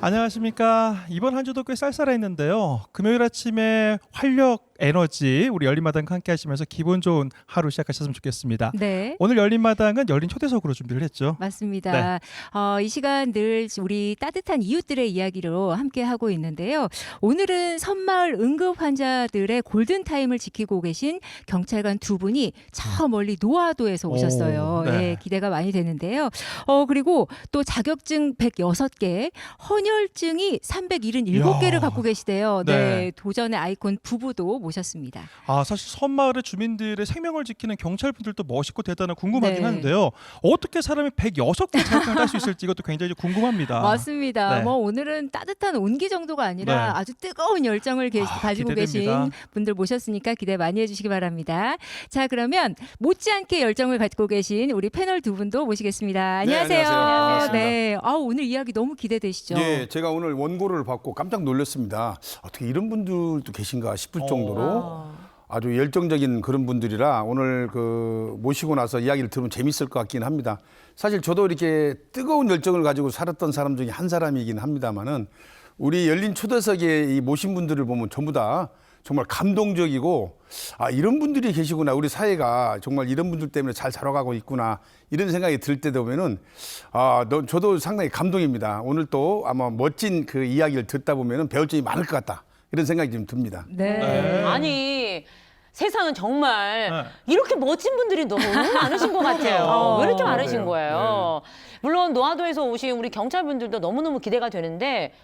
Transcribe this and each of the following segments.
안녕하십니까. 이번 한 주도 꽤 쌀쌀했는데요. 금요일 아침에 활력, 에너지 우리 열린마당과 함께 하시면서 기분 좋은 하루 시작하셨으면 좋겠습니다. 네. 오늘 열린마당은 열린 초대석으로 준비를 했죠. 맞습니다. 이 시간 늘 우리 따뜻한 이웃들의 이야기로 함께 하고 있는데요. 오늘은 섬마을 응급 환자들의 골든타임을 지키고 계신 경찰관 두 분이 저 멀리 노화도에서 오셨어요. 네. 네, 기대가 많이 되는데요. 그리고 또 자격증 106개, 헌혈증이 377개를 이야. 갖고 계시대요. 네. 네, 도전의 아이콘 부부도 모셨습니다. 사실 섬마을의 주민들의 생명을 지키는 경찰분들도 멋있고 대단한 궁금하긴 네. 하는데요. 어떻게 사람이 106개 자격증을 딸 수 있을지 이것도 굉장히 궁금합니다. 맞습니다. 네. 뭐 오늘은 따뜻한 온기 정도가 아니라 네. 아주 뜨거운 열정을 가지고 기대됩니다. 계신 분들 모셨으니까 기대 많이 해주시기 바랍니다. 자, 그러면 못지않게 열정을 갖고 계신 우리 패널 두 분도 모시겠습니다. 안녕하세요. 안녕하세요. 네, 오늘 이야기 너무 기대되시죠? 예, 제가 오늘 원고를 받고 깜짝 놀랐습니다. 어떻게 이런 분들도 계신가 싶을 정도로 아주 열정적인 그런 분들이라 오늘 모시고 나서 이야기를 들으면 재밌을 것 같긴 합니다. 사실 저도 이렇게 뜨거운 열정을 가지고 살았던 사람 중에 한 사람이긴 합니다만은 우리 열린 초대석에 이 모신 분들을 보면 전부 다 정말 감동적이고 이런 분들이 계시구나, 우리 사회가 정말 이런 분들 때문에 잘 자라가고 있구나, 이런 생각이 들 때 되면은 저도 상당히 감동입니다. 오늘 또 아마 멋진 그 이야기를 듣다 보면은 배울 점이 많을 것 같다, 이런 생각이 좀 듭니다. 네. 아니 세상은 정말 네. 이렇게 멋진 분들이 너무 많으신 것 같아요. 왜 이렇게 많으신 그래요. 거예요? 물론 노화도에서 오신 우리 경찰분들도 너무너무 기대가 되는데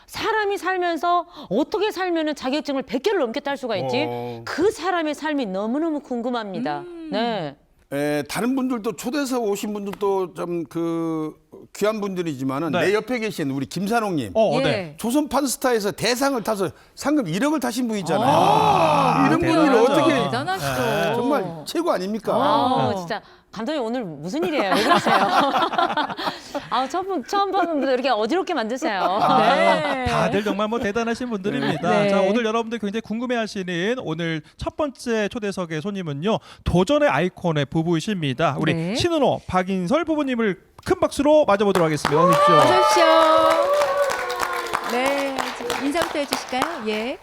사람이 살면서 어떻게 살면은 자격증을 100개를 넘게 딸 수가 있지? 그 사람의 삶이 너무너무 궁금합니다. 네. 다른 분들도 초대석 오신 분들도 좀 귀한 분들이지만은 네. 내 옆에 계신 우리 김산옥님. 예. 네. 조선 판스타에서 대상을 타서 상금 1억을 타신 분이잖아요. 이런 분을 대단하죠. 어떻게 대단하시죠. 정말 최고 아닙니까? 진짜 감독님 오늘 무슨 일이에요? 왜 그러세요? 처음 보는 분들 이렇게 어지럽게 만드세요. 네. 다들 정말 대단하신 분들입니다. 네. 자, 오늘 여러분들 굉장히 궁금해하시는 오늘 첫 번째 초대석의 손님은요, 도전의 아이콘의 부부이십니다. 우리 네. 신은호, 박인설 부부님을 큰 박수로 맞아보도록 하겠습니다. 어서 오십시오. 어서 오십시오. 네, 인사부터 해주실까요? 예.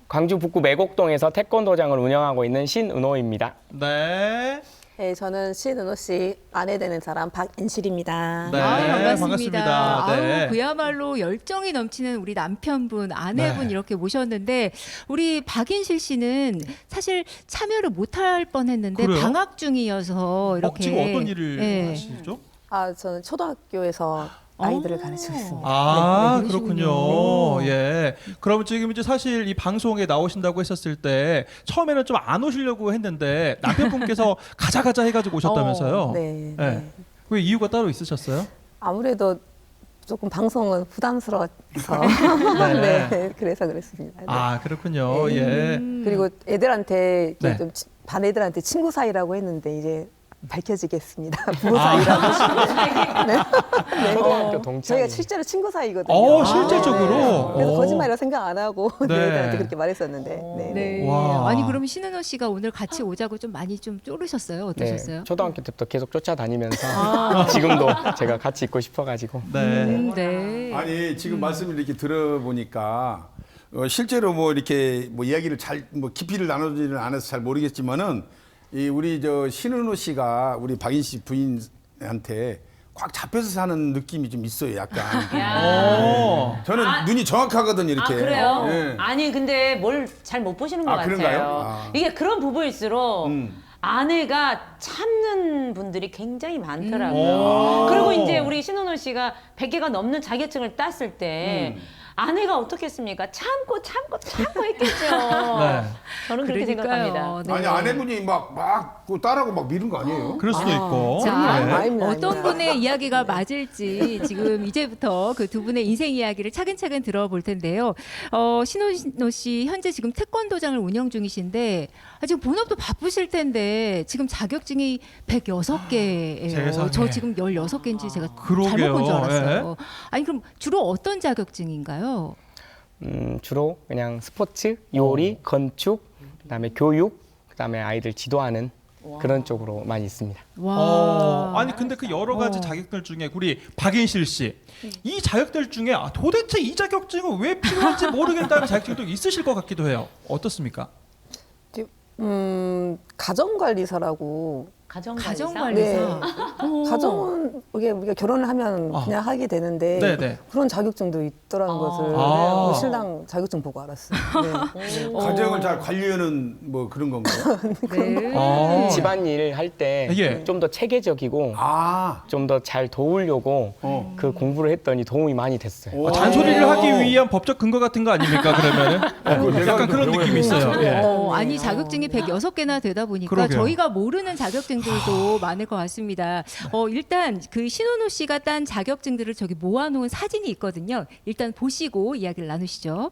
광주 북구 매곡동에서 태권도장을 운영하고 있는 신은호입니다. 네. 네, 저는 신은호 씨 아내 되는 사람 박인실입니다. 네. 반갑습니다. 네. 그야말로 열정이 넘치는 우리 남편분, 아내분 네. 이렇게 모셨는데 우리 박인실 씨는 사실 참여를 못할 뻔했는데 그래요? 방학 중이어서 이렇게 지금 어떤 일을 네. 하시죠? 저는 초등학교에서 아이들을 가르치고 있습니다. 네, 그렇군요. 예. 그럼 지금 이제 사실 이 방송에 나오신다고 했었을 때 처음에는 좀 안 오시려고 했는데 남편분께서 가자 해가지고 오셨다면서요? 네, 네. 네. 왜 이유가 따로 있으셨어요? 아무래도 조금 방송은 부담스러워서 네. 네, 그래서 그랬습니다. 네. 그렇군요. 네. 예. 그리고 애들한테 이렇게 네. 좀 반 애들한테 친구 사이라고 했는데 이제 밝혀지겠습니다. 부부 사이라고. 네. 초등학교 동창. 저희가 실제로 친구 사이거든요. 실질적으로. 그래서 오. 거짓말이라 생각 안 하고 네. 애들한테 그렇게 말했었는데. 네. 네. 와. 아니 그럼 신은호 씨가 오늘 같이 오자고 좀 많이 좀 쪼르셨어요? 어떠셨어요? 초등학교 때부터 계속 쫓아다니면서 지금도 제가 같이 있고 싶어가지고. 네. 네. 아니 지금 말씀을 이렇게 들어보니까 실제로 이렇게 이야기를 잘 깊이를 나누지는 않아서 잘 모르겠지만은 우리 신은호 씨가 우리 박인 씨 부인한테 꽉 잡혀서 사는 느낌이 좀 있어요, 약간. 저는 눈이 정확하거든요, 이렇게. 그래요? 예. 아니 근데 뭘 잘 못 보시는 것 같아요. 그런가요? 이게 그런 부부일수록 아내가 참는 분들이 굉장히 많더라고요. 그리고 이제 우리 신은호 씨가 100개가 넘는 자격증을 땄을 때 아내가 어떻겠습니까? 참고 했겠죠. 네. 저는 그렇게 생각합니다. 네. 아니 아내분이 그 딸하고 막 미룬 거 아니에요? 그럴 수도 있고. 자, 아닙니다, 어떤 아닙니다. 분의 이야기가 맞을지 지금 이제부터 그 두 분의 인생 이야기를 차근차근 들어볼 텐데요. 신은호 씨 현재 지금 태권도장을 운영 중이신데 지금 본업도 바쁘실 텐데 지금 자격증이 106개예요. 세상에. 저 지금 16개인지 제가 그러게요. 잘못 본 줄 알았어요. 아니 그럼 주로 어떤 자격증인가요? 주로 그냥 스포츠, 요리, 건축, 그다음에 교육, 그다음에 아이들 지도하는 그런 쪽으로 많이 있습니다. 와. 아니 근데 그 여러 가지 자격들 중에 우리 박인실 씨, 이 자격들 중에 도대체 이 자격증은 왜 필요한지 모르겠다는 자격증도 있으실 것 같기도 해요. 어떻습니까? 가정관리사라고. 가정관리사. 네. 오. 가정은 이게 우리가 결혼을 하면 그냥 하게 되는데 네네. 그런 자격증도 있더라는 것을 아. 신랑 자격증 보고 알았어요. 네. 가정을 잘 관리하는 뭐 그런 건가요? 네. 아. 집안일 할 때 예. 좀 더 체계적이고 아, 좀 더 잘 도우려고 그 공부를 했더니 도움이 많이 됐어요. 오. 잔소리를 하기 위한 법적 근거 같은 거 아닙니까 그러면은? 약간 그런 느낌이 있어요. 예. 아니 자격증이 106개나 되다 보니까 그러게요. 저희가 모르는 자격증들도 많을 것 같습니다. 일단 그 신원호 씨가 딴 자격증들을 저기 모아놓은 사진이 있거든요. 일단 보시고 이야기를 나누시죠.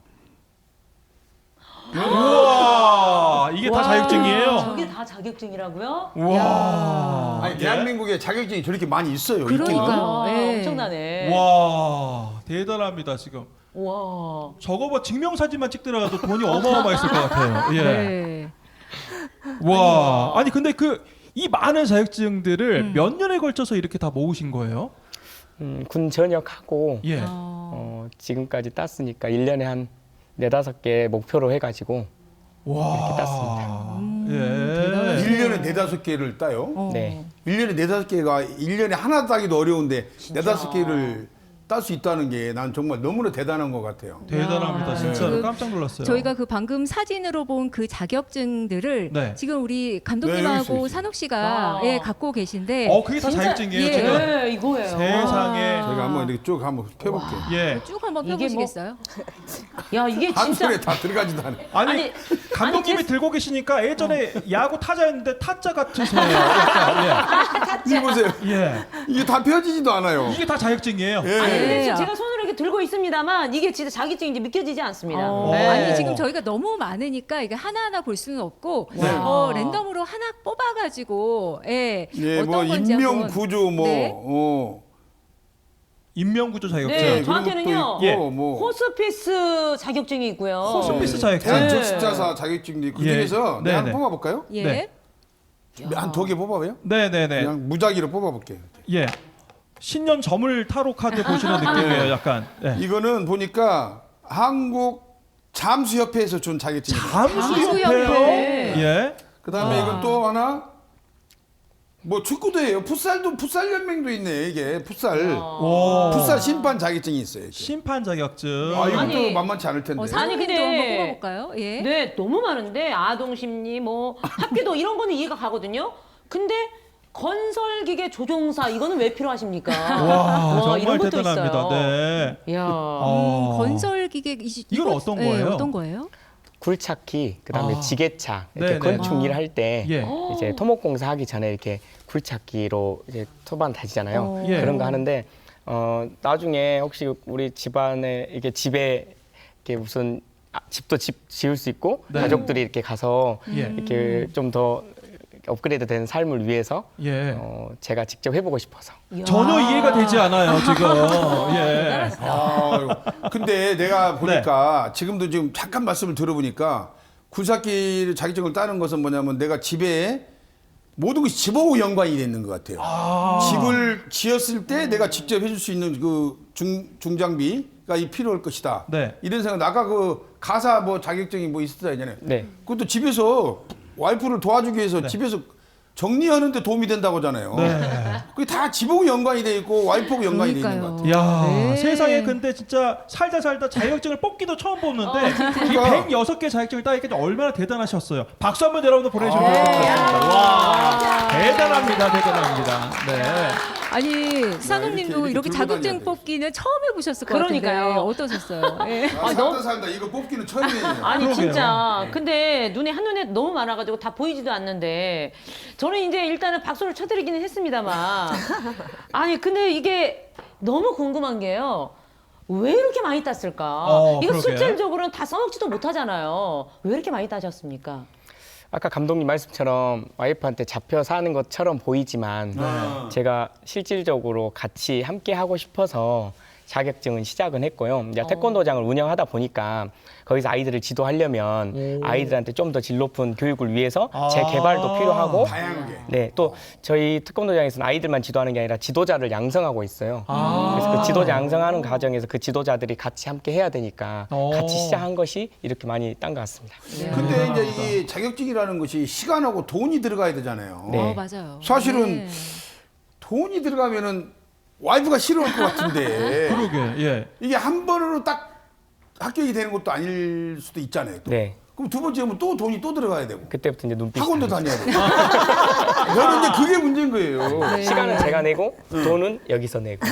우와, 이게 다 자격증이에요? 저게 다 자격증이라고요? 우와. 아니 대한민국에 자격증이 저렇게 많이 있어요. 그러니까요. 와, 예. 엄청나네. 와, 대단합니다 지금. 와. 저거 뭐 증명사진만 찍더라도 돈이 어마어마했을 것 같아요. 예. 네. 와, 아니 근데 이 많은 자격증들을 몇 년에 걸쳐서 이렇게 다 모으신 거예요? 군 전역하고 예. 지금까지 땄으니까 1년에 한 4-5개 목표로 해가지고 와. 이렇게 땄습니다. 예. 1년에 4-5개를 따요. 네. 1년에 4-5개가 1년에 하나 따기도 어려운데 4-5개를 딸 수 있다는 게 난 정말 너무나 대단한 것 같아요. 대단합니다. 진짜로 지금 깜짝 놀랐어요. 저희가 그 방금 사진으로 본 그 자격증들을 네. 지금 우리 네, 감독님하고 여기 있어요. 산옥 씨가 아. 예, 갖고 계신데 그게 다 진짜- 자격증이에요 예. 지금. 네, 이거예요. 세상에. 제가 한번 이렇게 쭉 한번 펴볼게요. 예. 쭉 한번 이게 펴보시겠어요? 야, 이게 한 진짜 손에 다 들어가지도 않아요. 아니, 감독님이 아니, 들고 계시니까 예전에 야구 타자였는데 타자 같으세요. 약간, 이거 보세요. 예. 예. 이게 다 펴지지도 않아요. 이게 다 자격증이에요. 예. 아니, 근데 네. 지금 제가 손으로 이렇게 들고 있습니다만 이게 진짜 자격증인지 믿겨지지 않습니다. 네. 아니 지금 저희가 너무 많으니까 이게 하나하나 볼 수는 없고 네. 랜덤으로 하나 뽑아가지고 예, 예, 어떤 뭐 건지 인명 한번- 구조 뭐 네. 인명구조 자격증. 네, 그런 저한테는요. 것도 있고, 뭐 호스피스 자격증이 있고요. 호스피스 자격증. 대한 네. 적십자사 자격증도 있고 그 예. 중에서 네, 내가 한번 네. 뽑아볼까요? 예. 네. 한 2개 뽑아봐요. 네네네. 그냥 무작위로 뽑아볼게요. 예. 신년 점을 타로 카드 보시는 느낌이에요, 약간. 예. 이거는 보니까 한국 잠수협회에서 준 자격증이에요. 잠수협회요. 잠수협회. 예. 그다음에 이건 또 하나 뭐 축구도 해요. 풋살 연맹도 있네 이게 풋살. 와. 풋살 심판 자격증이 있어요. 이렇게. 심판 자격증. 아 이것도 아니, 만만치 않을 텐데. 아니, 산옥님도 근데- 한번 뽑아볼까요? 예. 네, 너무 많은데 아동심리 뭐 합기도 이런 거는 이해가 가거든요. 근데 건설기계 조종사 이거는 왜 필요하십니까? 와, 정말 이런 것도 대단합니다. 있어요. 네. 이야. 건설기계 이건 어떤 거예요? 어떤 거예요? 굴착기, 그다음에 아. 지게차 이렇게 네네. 건축 일을 할 때 예. 이제 토목공사 하기 전에 이렇게 굴착기로 이제 토반 다지잖아요. 예. 그런 거 하는데 나중에 혹시 우리 집안에 이게 집에 이렇게 무슨 집도 지을 수 있고 네. 가족들이 이렇게 가서 예. 이렇게 좀 더 업그레이드 된 삶을 위해서 예. 제가 직접 해보고 싶어서 전혀 이해가 되지 않아요, 지금. 예. 근데 내가 보니까 지금도 지금 잠깐 말씀을 들어보니까 굴삭기 자격증을 따는 것은 뭐냐면 내가 집에 모든 것이 집하고 연관이 있는 것 같아요. 집을 지었을 때 내가 직접 해줄 수 있는 그 중장비가 필요할 것이다. 네. 이런 생각. 아까 그 가사 뭐 자격증이 뭐 있었다 했잖아요. 네. 그것도 집에서 와이프를 도와주기 위해서 집에서 정리하는데 도움이 된다고 하잖아요. 네. 그게 다 집하고 연관이 돼 있고 와이프하고 연관이 돼 있는 것 같아요. 야, 네. 세상에 근데 진짜 살다 자격증을 뽑기도 처음 뽑는데 이 그러니까. 106개 자격증을 따니까 얼마나 대단하셨어요. 박수 한번 여러분들 보내주시면 좋을 것 같습니다. 와, 대단합니다. 네. 아니 산옥님도 이렇게 이렇게 들고 자격증 다녀야 돼. 뽑기는 처음 해보셨을 것 그러니까요. 같은데 어떠셨어요? 예. 살다 이거 뽑기는 처음이에요. 아니 그러게요. 진짜 근데 눈에 한눈에 너무 많아가지고 다 보이지도 않는데 저는 이제 일단은 박수를 쳐드리기는 했습니다만 아니 근데 이게 너무 궁금한 게요 왜 이렇게 많이 땄을까 이거 그러게. 실질적으로는 다 써먹지도 못하잖아요 왜 이렇게 많이 따셨습니까? 아까 감독님 말씀처럼 와이프한테 잡혀 사는 것처럼 보이지만 제가 실질적으로 같이 함께 하고 싶어서 자격증은 시작은 했고요. 이제 태권도장을 운영하다 보니까 거기서 아이들을 지도하려면 아이들한테 좀 더 질 높은 교육을 위해서 재개발도 필요하고 다양하게. 네, 또 저희 태권도장에서는 아이들만 지도하는 게 아니라 지도자를 양성하고 있어요. 그래서 그 지도자 양성하는 과정에서 그 지도자들이 같이 함께 해야 되니까 같이 시작한 것이 이렇게 많이 딴 것 같습니다. 근데 이제 이 자격증이라는 것이 시간하고 돈이 들어가야 되잖아요. 네. 맞아요. 사실은 네. 돈이 들어가면은 와이프가 싫어할 것 같은데 그러게. 예. 이게 한 번으로 딱 합격이 되는 것도 아닐 수도 있잖아요. 또. 네. 그럼 두 번째 하면 또 돈이 또 들어가야 되고 그때부터 이제 눈빛이 학원도 다르죠. 다녀야 되고. 저는 이제 그게 문제인 거예요. 시간은 제가 내고 돈은 여기서 내고.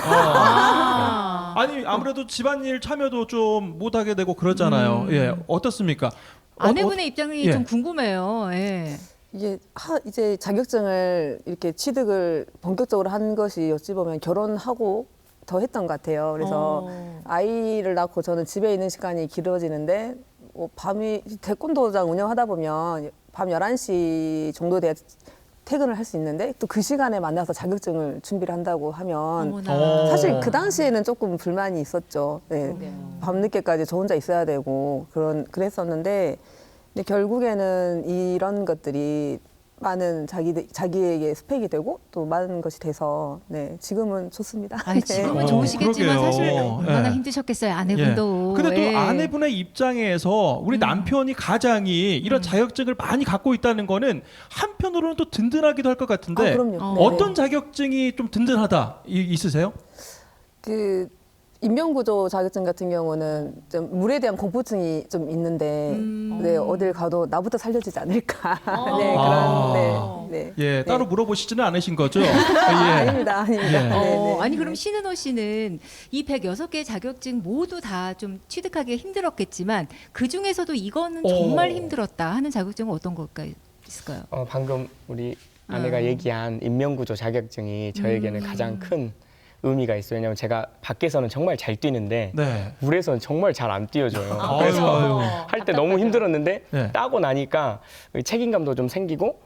아니 아무래도 집안일 참여도 좀 못하게 되고 그러잖아요. 예. 어떻습니까? 아내분의 입장이 예. 좀 궁금해요. 예. 이제 자격증을 이렇게 취득을 본격적으로 한 것이 어찌 보면 결혼하고 더 했던 것 같아요. 그래서 아이를 낳고 저는 집에 있는 시간이 길어지는데 밤이 태권도장 운영하다 보면 밤 11시 정도 돼야 퇴근을 할 수 있는데 또 그 시간에 만나서 자격증을 준비를 한다고 하면 어머나. 사실 그 당시에는 조금 불만이 있었죠. 네. 밤늦게까지 저 혼자 있어야 되고 그랬었는데 근데 결국에는 이런 것들이 많은 자기에게 스펙이 되고 또 많은 것이 돼서 네, 지금은 좋습니다. 아니, 지금은 좋으시겠지만 그러게요. 사실 얼마나 예. 힘드셨겠어요, 아내분도. 예. 근데 또 예. 아내분의 입장에서 우리 남편이 가장이 이런 자격증을 많이 갖고 있다는 거는 한편으로는 또 든든하기도 할 것 같은데 그럼요. 어떤 자격증이 좀 든든하다 있으세요? 그 인명구조 자격증 같은 경우는 좀 물에 대한 공포증이 좀 있는데 네, 어딜 가도 나부터 살려주지 않을까. 네, 그런 예, 따로 물어보시지는 않으신 거죠? 예. 아닙니다. 예. 네, 네. 아니 그럼 신은호 씨는 이 106개 자격증 모두 다 좀 취득하기 힘들었겠지만 그 중에서도 이거는 정말 힘들었다 하는 자격증은 어떤 걸까 있을까요? 방금 우리 아내가 얘기한 인명구조 자격증이 저에게는 가장 큰 의미가 있어요. 왜냐하면 제가 밖에서는 정말 잘 뛰는데 네. 물에서는 정말 잘 안 뛰어줘요. 아유, 그래서 아유. 할 때 너무 힘들었는데 네. 따고 나니까 책임감도 좀 생기고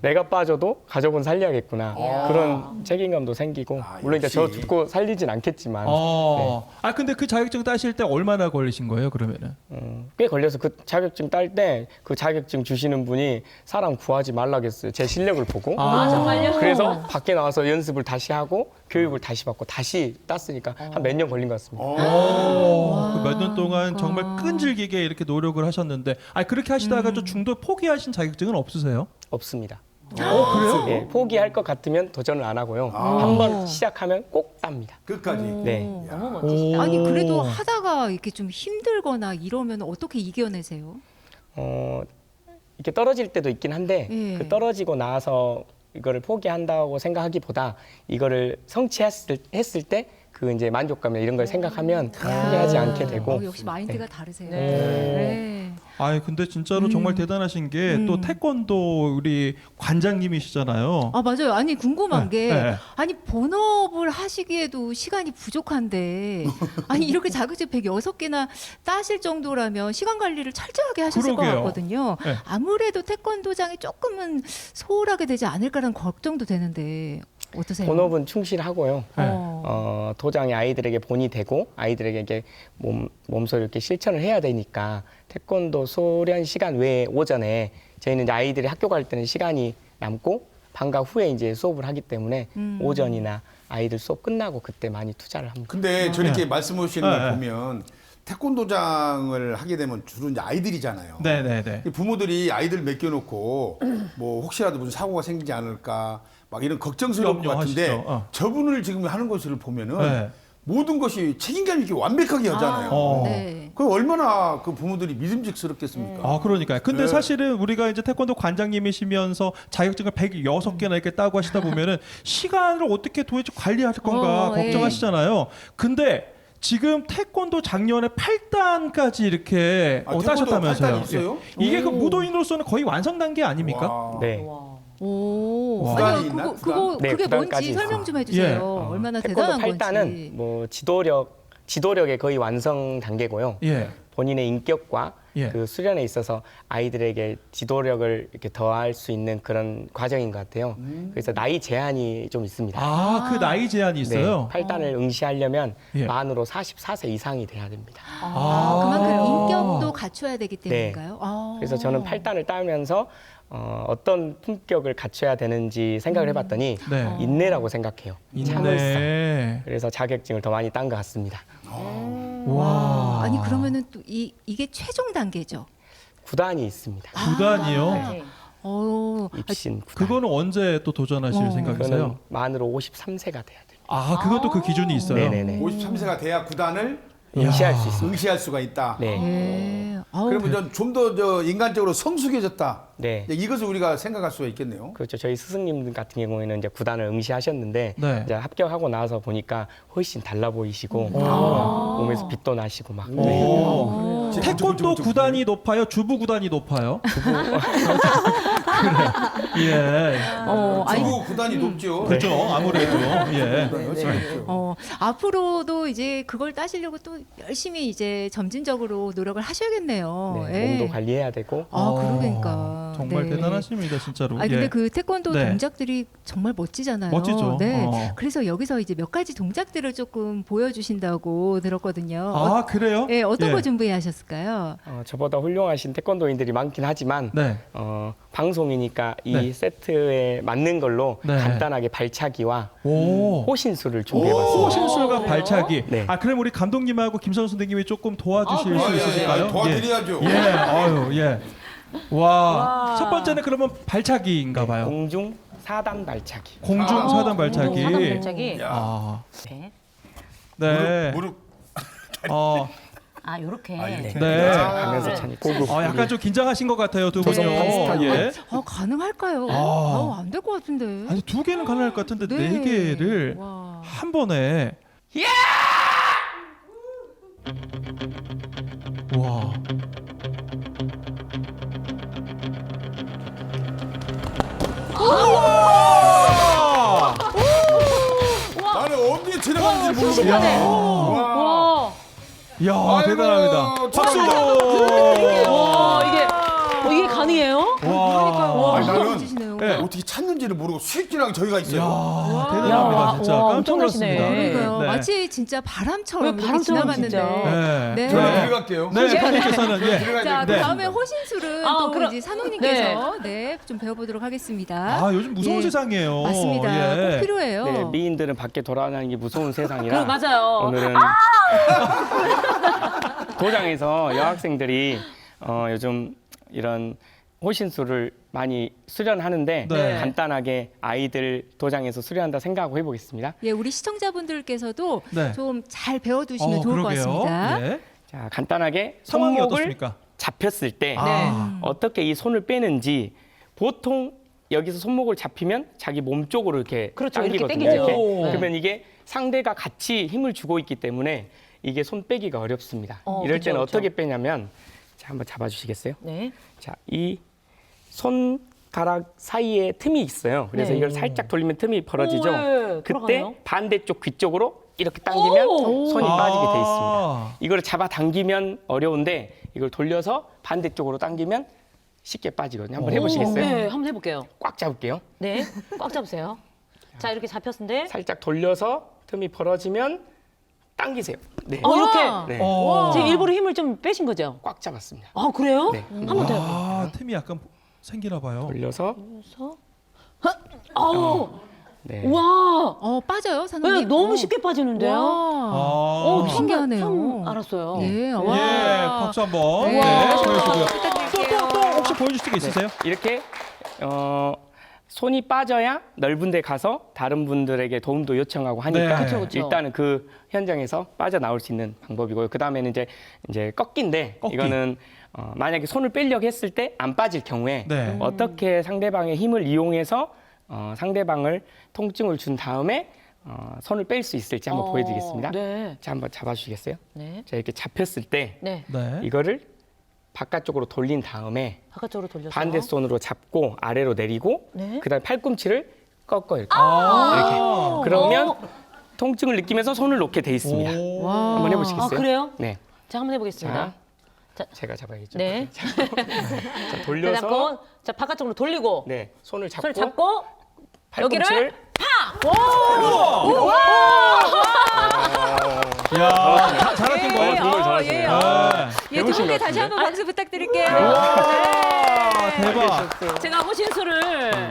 내가 빠져도 가족은 살려야겠구나 그런 책임감도 생기고 물론 이제 저 역시. 죽고 살리진 않겠지만 아 근데 그 자격증 따실 때 얼마나 걸리신 거예요? 그러면은? 꽤 걸려서 그 자격증 딸 때 그 자격증 주시는 분이 사람 구하지 말라겠어요. 제 실력을 보고. 정말요? 그래서 밖에 나와서 연습을 다시 하고 교육을 다시 받고 다시 땄으니까 한 몇 년 걸린 것 같습니다. 그 몇 년 동안 정말 끈질기게 이렇게 노력을 하셨는데, 그렇게 하시다가 좀 중도 포기하신 자격증은 없으세요? 없습니다. 그래요? 예, 포기할 것 같으면 도전을 안 하고요. 한번 시작하면 꼭 땁니다. 끝까지. 네. 너무 멋지시다. 아니 그래도 하다가 이렇게 좀 힘들거나 이러면 어떻게 이겨내세요? 이렇게 떨어질 때도 있긴 한데 예. 그 떨어지고 나서 이거를 포기한다고 생각하기보다 이거를 성취했을 때 그 이제 만족감이나 이런 걸 생각하면 포기하지 않게 되고 역시 마인드가 다르세요. 네. 네. 근데 진짜로 정말 대단하신 게 또 태권도 우리 관장님이시잖아요. 맞아요. 아니 궁금한 게 네. 아니 본업을 하시기에도 시간이 부족한데 아니 이렇게 자격증 106개나 따실 정도라면 시간 관리를 철저하게 하셨을 그러게요. 것 같거든요. 네. 아무래도 태권도장이 조금은 소홀하게 되지 않을까라는 걱정도 되는데 어떠세요? 본업은 충실하고요. 네. 도장이 아이들에게 본이 되고 아이들에게 이렇게 몸소 이렇게 실천을 해야 되니까 태권도 소련 시간 외에 오전에 저희는 이제 아이들이 학교 갈 때는 시간이 남고 방과 후에 이제 수업을 하기 때문에 오전이나 아이들 수업 끝나고 그때 많이 투자를 합니다. 근데 저렇게 네. 말씀하시는 걸 네. 보면 태권도장을 하게 되면 주로 이제 아이들이잖아요. 네네네. 부모들이 아이들 맡겨놓고 뭐 혹시라도 무슨 사고가 생기지 않을까 막 이런 걱정스러울 것 같은데 염려하시죠. 저분을 저분을 지금 하는 것을 보면은 네. 모든 것이 책임감 있게 완벽하게 하잖아요. 네. 그 얼마나 그 부모들이 믿음직스럽겠습니까? 그러니까요. 근데 네. 사실은 우리가 이제 태권도 관장님이시면서 자격증을 106개나 이렇게 따고 하시다 보면은 시간을 어떻게 도대체 관리하실 건가 예. 걱정하시잖아요. 근데 지금 태권도 작년에 8단까지 이렇게 태권도 따셨다면서요. 8단 있어요? 예. 이게 그 무도인으로서는 거의 완성 단계 아닙니까? 와. 네. 오. 와. 구단이 아니 있나? 그게 네, 뭔지 구단까지 설명 좀 해주세요. 예. 얼마나 태권도 대단한 8단은 건지. 뭐 지도력의 거의 완성 단계고요. 예. 본인의 인격과 예. 그 수련에 있어서 아이들에게 지도력을 이렇게 더할 수 있는 그런 과정인 것 같아요. 그래서 나이 제한이 좀 있습니다. 아, 그 나이 제한이 있어요. 네, 8단을 응시하려면 예. 만으로 44세 이상이 돼야 됩니다. 그만큼 인격도 갖춰야 되기 때문인가요? 그래서 저는 8단을 따면서 어떤 품격을 갖춰야 되는지 생각을 해봤더니 네. 인내라고 생각해요. 참을성. 네. 그래서 자격증을 더 많이 딴 것 같습니다. 와. 아니 그러면은 또 이게 최종 단계죠. 9단이 있습니다. 9단이요? 네. 입신 9단. 그거는 언제 또 도전하실 생각이세요? 그거는 만으로 53세가 돼야 돼요. 아, 그것도 그 기준이 있어요. 네네네. 53세가 돼야 구단을 응시할 수 있습니다. 응시할 수가 있다. 네. 네. 아우, 그러면 좀 더 인간적으로 성숙해졌다. 네. 이것을 우리가 생각할 수가 있겠네요. 그렇죠. 저희 스승님 같은 경우에는 이제 9단을 응시하셨는데 네. 이제 합격하고 나서 보니까 훨씬 달라 보이시고 몸에서 빛도 나시고 막. 네. 오. 태권도 구단이 높아요? 주부 구단이 높아요? 그래. 예. 아니, 주부 구단이 높죠. 그렇죠. 아무래도. 예. 앞으로도 이제 그걸 따시려고 또 열심히 이제 점진적으로 노력을 하셔야겠네요. 네, 예. 몸도 관리해야 되고 그러니까. 정말 네. 대단하십니다, 진짜로. 아니 근데 예. 그 태권도 네. 동작들이 정말 멋지잖아요. 멋지죠. 네. 그래서 여기서 이제 몇 가지 동작들을 조금 보여주신다고 들었거든요. 아, 그래요? 예, 어떤 예. 거 준비하셨을까요? 저보다 훌륭하신 태권도인들이 많긴 하지만 네. 방송이니까 이 네. 세트에 맞는 걸로 네. 간단하게 발차기와 오. 호신술을 준비해봤습니다. 호신술과 발차기. 네. 아, 그럼 우리 감독님하고 김선우 선생님이 조금 도와주실 수 있으실까요? 도와드려야죠. 예. 아유, 예. 와. 첫 번째는 그러면 발차기인가 봐요. 공중 4단 발차기. 공중 사단 발차기. 사단 발차기. 아. 네. 네. 무릎. 어. 아, 요렇게. 이렇게. 네. 가면서 차니 고급. 약간 좀 긴장하신 것 같아요, 두 분요. 조선판 스타일. 예. 가능할까요? 안 될 것 같은데. 아니, 두 개는 가능할 것 같은데 네. 네 개를 와. 한 번에. 와. 우와! 나는 어디에 지나가는지 모르고. 순식간에. 와. 와. 이야, 아이고, 대단합니다. 박수! 와, 이게 가능해요? 와. 아니, 나는 멋지시네요. 네. 어떻게 찾는지를 모르고 수익 지나간 저희가 있어요. 이야, 대단합니다, 진짜. 와, 깜짝 엄청나시네. 놀랐습니다. 그러니까요. 네. 마치 진짜 바람처럼 왜 이렇게 바람처럼 지나갔는데. 진짜. 네. 저는 들어갈게요. 네, 선생님께서는 예. 들어가야 자, 돼요. 그 다음에 호신술은 아, 또 그럼- 이제 산호님께서 좀 배워보도록 하겠습니다. 아, 요즘 무서운 예. 세상이에요. 맞습니다. 예. 꼭 필요해요. 네, 미인들은 밖에 돌아다니는 게 무서운 세상이라 맞아요. 오늘은 도장에서 여학생들이 요즘 이런 호신술을 많이 수련하는데 네. 간단하게 아이들 도장에서 수련한다 생각하고 해보겠습니다. 예, 우리 시청자분들께서도 네. 좀 잘 배워두시면 좋을 것 그러게요. 같습니다. 예. 자, 간단하게 상황이 손목을 어떻습니까? 잡혔을 때 아. 어떻게 이 손을 빼는지 보통 여기서 손목을 잡히면 자기 몸 쪽으로 이렇게 그렇죠. 이렇게 당기거든요. 당기죠. 이렇게. 네. 그러면 이게 상대가 같이 힘을 주고 있기 때문에 이게 손 빼기가 어렵습니다. 이럴 때는 그쵸, 어떻게 빼냐면 자, 한번 잡아주시겠어요? 네. 자, 이 손가락 사이에 틈이 있어요. 그래서 네. 이걸 살짝 돌리면 틈이 벌어지죠. 오, 예. 그때 돌아가네요. 반대쪽 귀 쪽으로 이렇게 당기면 오. 손이 빠지게 돼 있습니다. 아. 이걸 잡아 당기면 어려운데 이걸 돌려서 반대쪽으로 당기면 쉽게 빠지거든요. 한번 해보시겠어요? 네, 한번 해볼게요. 꽉 잡을게요. 네, 꽉 잡으세요. 자, 이렇게 잡혔는데. 살짝 돌려서 틈이 벌어지면 당기세요. 네, 이렇게. 네. 지금 일부러 힘을 좀 빼신 거죠? 꽉 잡았습니다. 아, 그래요? 네. 한 번 더 해볼게요. 아, 틈이 약간 생기나 봐요. 돌려서 아우, 네. 와. 빠져요, 네, 산호님? 너무 쉽게 빠지는데요? 와. 아. 신기하네요. 처음 알았어요. 예, 예, 와. 박수 한번. 네, 네, 박수 보여주고요. 부탁드릴게요. 또 혹시 보여주실 게 있으세요? 이렇게 손이 빠져야 넓은 데 가서 다른 분들에게 도움도 요청하고 하니까 네. 그쵸, 그쵸. 일단은 그 현장에서 빠져나올 수 있는 방법이고요. 그다음에는 이제 꺾기인데 꺾기. 이거는 만약에 손을 빼려고 했을 때 안 빠질 경우에 네. 어떻게 상대방의 힘을 이용해서 상대방을 통증을 준 다음에 손을 뺄 수 있을지 한번 보여드리겠습니다. 네. 자, 한번 잡아주시겠어요? 네. 자, 이렇게 잡혔을 때 네. 네. 이거를 바깥쪽으로 돌린 다음에 바깥쪽으로 돌려서. 반대 손으로 잡고 아래로 내리고 네. 그다음 팔꿈치를 꺾어 이렇게. 아. 이렇게. 그러면 통증을 느끼면서 손을 놓게 돼 있습니다. 오. 와. 한번 해보시겠어요? 아, 그래요? 네. 자, 한번 해보겠습니다. 자, 제가 잡아야겠죠. 네. 자, 자, 돌려서 잡고, 자, 바깥쪽으로 돌리고, 네, 손을 잡고, 손을 잡고, 여기를 팔꿈치를 야, 잘하신 거예요. 정말 잘하시네요. 예, 두 분께 다시 한번 박수 부탁드릴게요. 와, 대박. 제가 호신술을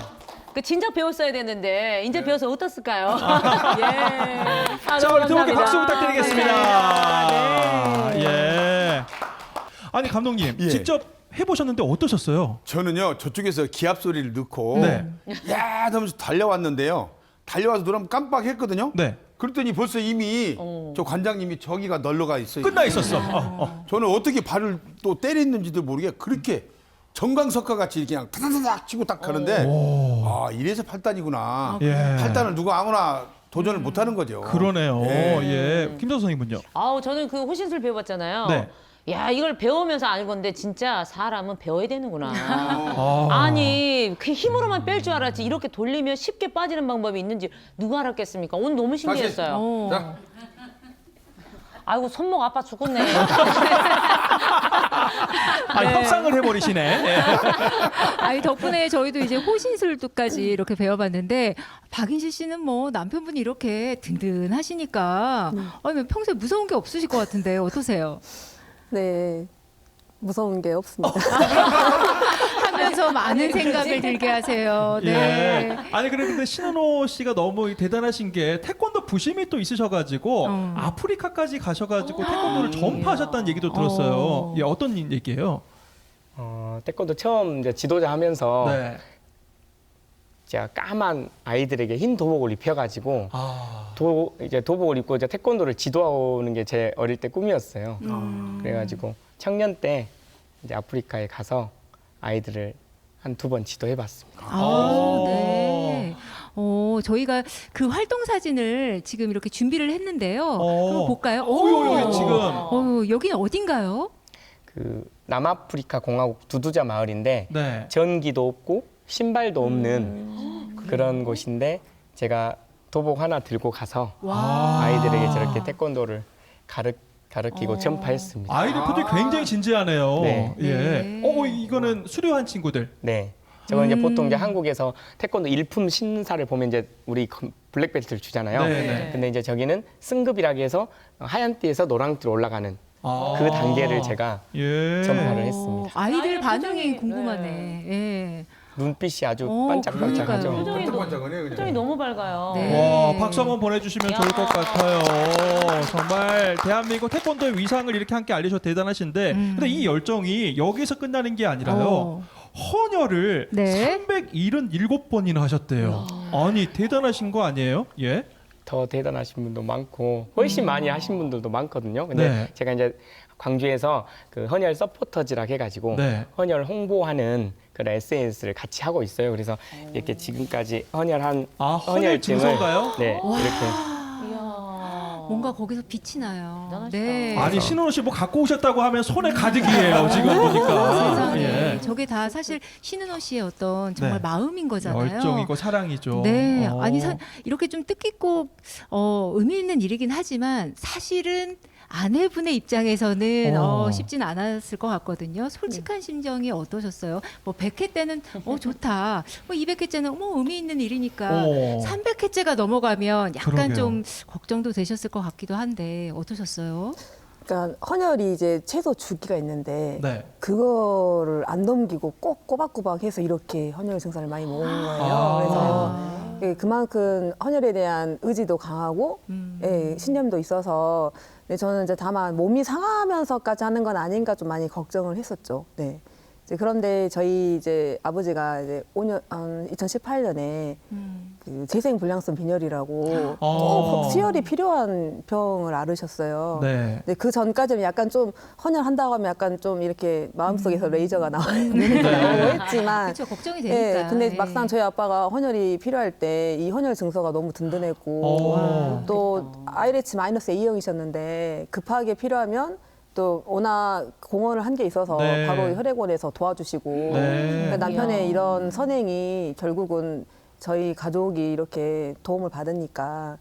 그 진작 배웠어야 되는데 이제 배워서 어떻을까요? 예. 아, 자, 너무 우리 두 분께 감사합니다. 박수 부탁드리겠습니다. 예. 아니 감독님 예. 직접 해보셨는데 어떠셨어요? 저는요 저쪽에서 기합 소리를 넣고 네. 야 하면서 달려왔는데요. 달려와서 누르면 깜빡했거든요. 네. 그랬더니 벌써 이미 저 관장님이 저기가 널러가 있어요. 끝나 있었어. 저는 어떻게 발을 또 때렸는지도 모르게 그렇게 정광석과 같이 그냥 타다다닥 치고 딱 가는데 아 이래서 팔단이구나. 예. 팔단을 누가 아무나 도전을 못하는 거죠. 그러네요. 예. 예. 김선 선생님은요? 아우 저는 그 호신술 배워봤잖아요. 네. 야 이걸 배우면서 알 건데 진짜 사람은 배워야 되는구나. 아. 아니 그 힘으로만 뺄 줄 알았지 이렇게 돌리면 쉽게 빠지는 방법이 있는지 누가 알았겠습니까? 오늘 너무 신기했어요. 자, 아이고 손목 아파 죽겠네. 아, 협상을 해버리시네. 예. 아니 덕분에 저희도 이제 호신술도까지 이렇게 배워봤는데 박인실 씨는 뭐 남편분이 이렇게 든든하시니까 아니 평소에 무서운 게 없으실 것 같은데 어떠세요? 네, 무서운 게 없습니다. 하면서 많은 생각을 들게 하세요. 네. 예. 아니 근데 신은호 씨가 너무 대단하신 게 태권도 부심이 또 있으셔가지고 아프리카까지 가셔가지고 태권도를 전파하셨다는 얘기도 들었어요. 예, 어떤 얘기예요? 태권도 처음 이제 지도자 하면서 네. 제가 까만 아이들에게 흰 도복을 입혀가지고 아. 이제 도복을 입고 이제 태권도를 지도하는 게 제 어릴 때 꿈이었어요. 그래가지고 청년 때 이제 아프리카에 가서 아이들을 한 2번 지도해봤습니다. 네. 저희가 그 활동 사진을 지금 이렇게 준비를 했는데요. 한번 볼까요? 여기 지금. 여기는 어딘가요? 그 남아프리카 공화국 두두자 마을인데 네. 전기도 없고 신발도 없는 그런 곳인데 제가 도복 하나 들고 가서 아이들에게 저렇게 태권도를 가르치고 전파했습니다. 아이들 표정이 굉장히 진지하네요. 네. 예. 네. 이거는 수료한 친구들. 네. 저건 이제 보통 이제 한국에서 태권도 일품 신사를 보면 이제 우리 블랙벨트를 주잖아요. 네. 근데 이제 저기는 승급이라고 해서 하얀 띠에서 노랑 띠로 올라가는 아. 그 단계를 제가 예. 전파를 했습니다. 아이들 아이들 반응이 표정이- 궁금하네. 예. 눈빛이 아주 그러니까요. 반짝반짝하죠. 표정이 반짝반짝하네요, 그냥. 표정이 너무 밝아요. 네. 와, 박수 한번 보내주시면 좋을 것 같아요. 정말 대한민국 태권도의 위상을 이렇게 함께 알리셔서 대단하신데, 근데 이 열정이 여기서 끝나는 게 아니라요. 헌혈을 네. 377번이나 하셨대요. 아니, 대단하신 거 아니에요? 예? 더 대단하신 분도 많고 훨씬 많이 하신 분들도 많거든요. 근데 네. 제가 이제 광주에서 그 헌혈 서포터즈라고 해가지고 네. 헌혈 홍보하는 그런 SNS를 같이 하고 있어요. 그래서 이렇게 지금까지 헌혈한 헌혈 증서인가요? 네, 이렇게 이야. 뭔가 거기서 빛이 나요. 대단하시다. 네. 아니, 신원호 씨 뭐 갖고 오셨다고 하면 손에 가득이에요, 지금 보니까. 세상에. 예. 저게 다 사실 신은호 씨의 어떤 정말 네. 마음인 거잖아요. 열정이고 사랑이죠. 네, 어. 아니 이렇게 좀 뜻깊고 의미 있는 일이긴 하지만 사실은 아내분의 입장에서는 쉽진 않았을 것 같거든요. 솔직한 심정이 어떠셨어요? 뭐 100회 때는 좋다. 뭐 200회째는 의미 있는 일이니까 300회째가 넘어가면 약간 그러게요. 좀 걱정도 되셨을 것 같기도 한데 어떠셨어요? 그러니까 헌혈이 이제 최소 주기가 있는데 네. 그거를 안 넘기고 꼭 꼬박꼬박 해서 이렇게 헌혈 증서를 많이 모은 거예요. 그래서 그만큼 헌혈에 대한 의지도 강하고 예, 신념도 있어서 네, 저는 이제 다만 몸이 상하면서까지 하는 건 아닌가 좀 많이 걱정을 했었죠. 네. 이제 그런데 저희 이제 아버지가 이제 2018년에 그 재생불량성 빈혈이라고 꼭 수혈이 필요한 병을 앓으셨어요. 네. 근데 그 전까지는 약간 좀 헌혈한다고 하면 약간 좀 이렇게 마음속에서 레이저가 나와있는 네. 경우도 했지만 그렇죠, 걱정이 되니까. 네, 근데 막상 저희 아빠가 헌혈이 필요할 때 이 헌혈 증서가 너무 든든했고 또 IRH-A형이셨는데 급하게 필요하면 또 워낙 공헌을 한 게 있어서 네. 바로 혈액원에서 도와주시고 네. 그러니까 남편의 이런 선행이 결국은 저희 가족이 이렇게 도움을 받으니까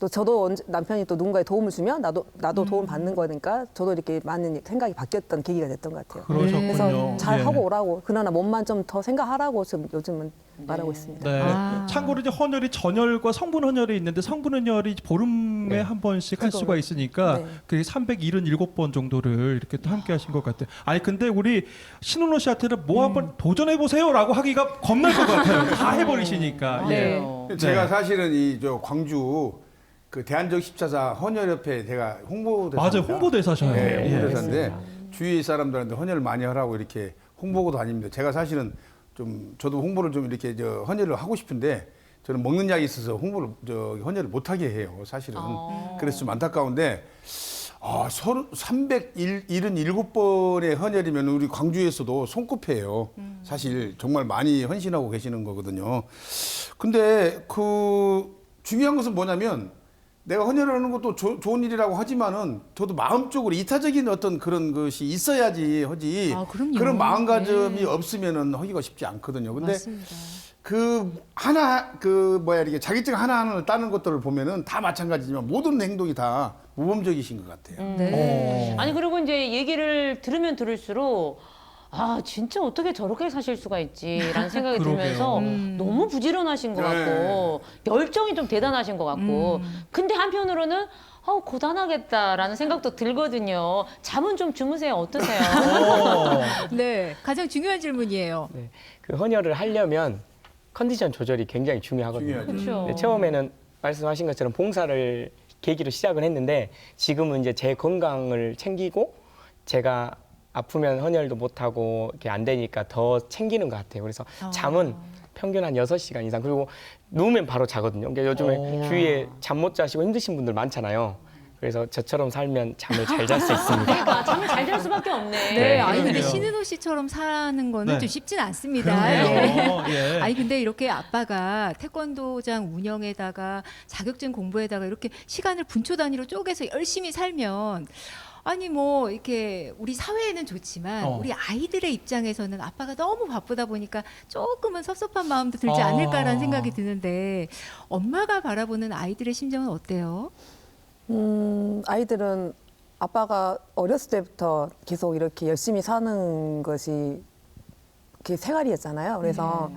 또 저도 남편이 또 누군가의 도움을 주면 나도 도움 받는 거니까 저도 이렇게 많은 생각이 바뀌었던 계기가 됐던 것 같아요. 그러셨군요. 그래서 잘 예. 하고 오라고 그러나 몸만 좀 더 생각하라고 지금 요즘은 말하고 있습니다. 네. 아. 참고로 이제 헌혈이 전혈과 성분 헌혈이 있는데 성분 헌혈이 보름에 네. 한 번씩 할 그거. 수가 있으니까 네. 그게 377번 정도를 이렇게 또 함께 하신 것 같아요. 아니 근데 우리 신은호 씨한테는 뭐 한번 도전해 보세요라고 하기가 겁날 것 같아요. 다 해버리시니까. 예. 맞아요. 제가 사실은 이 저 광주 그 대한적 십자사 헌혈협회 제가 홍보대사 맞아요. 홍보대사셔요. 네, 예. 홍보대사인데 주위 사람들한테 헌혈을 많이 하라고 이렇게 홍보하고 다닙니다. 제가 사실은 좀 저도 홍보를 좀 이렇게 저 헌혈을 하고 싶은데 저는 먹는 약이 있어서 홍보를 저 헌혈을 못 하게 해요. 사실은. 그래서 좀 안타까운데 377번의 헌혈이면 우리 광주에서도 손꼽혀요. 사실 정말 많이 헌신하고 계시는 거거든요. 근데 그 중요한 것은 뭐냐면 내가 헌혈하는 것도 좋은 일이라고 하지만은 저도 마음적으로 이타적인 어떤 그런 것이 있어야지 하지. 아, 그럼요. 그런 마음가짐이 네. 없으면은 하기가 쉽지 않거든요. 근데 맞습니다. 그 이렇게 자격증 하나하나를 따는 것들을 보면은 다 마찬가지지만 모든 행동이 다 모범적이신 것 같아요. 네. 어. 아니 그리고 이제 얘기를 들으면 들을수록 아 진짜 어떻게 저렇게 사실 수가 있지라는 생각이 그러게요. 들면서 너무 부지런하신 것 같고 열정이 좀 대단하신 것 같고 근데 한편으로는 고단하겠다라는 생각도 들거든요. 잠은 좀 주무세요. 어떠세요? 네, 가장 중요한 질문이에요. 네. 그 헌혈을 하려면 컨디션 조절이 굉장히 중요하거든요. 중요하죠. 그렇죠. 네, 처음에는 말씀하신 것처럼 봉사를 계기로 시작을 했는데 지금은 이제 제 건강을 챙기고 제가 아프면 헌혈도 못하고 이렇게 안 되니까 더 챙기는 것 같아요. 그래서 잠은 평균 한 6시간 이상 그리고 누우면 바로 자거든요. 그러니까 요즘에 주위에 잠 못 자시고 힘드신 분들 많잖아요. 그래서 저처럼 살면 잠을 잘 잘 수 있습니다. 그러니까 잠을 잘 잘 수밖에 없네. 네, 아니 근데 그러게요. 신은호 씨처럼 사는 거는 네. 좀 쉽진 않습니다. 예. 그러네요. 예. 아니 근데 이렇게 아빠가 태권도장 운영에다가 자격증 공부에다가 이렇게 시간을 분초 단위로 쪼개서 열심히 살면 아니 뭐 이렇게 우리 사회에는 좋지만 우리 아이들의 입장에서는 아빠가 너무 바쁘다 보니까 조금은 섭섭한 마음도 들지 않을까라는 생각이 드는데 엄마가 바라보는 아이들의 심정은 어때요? 아이들은 아빠가 어렸을 때부터 계속 이렇게 열심히 사는 것이 그 생활이었잖아요. 그래서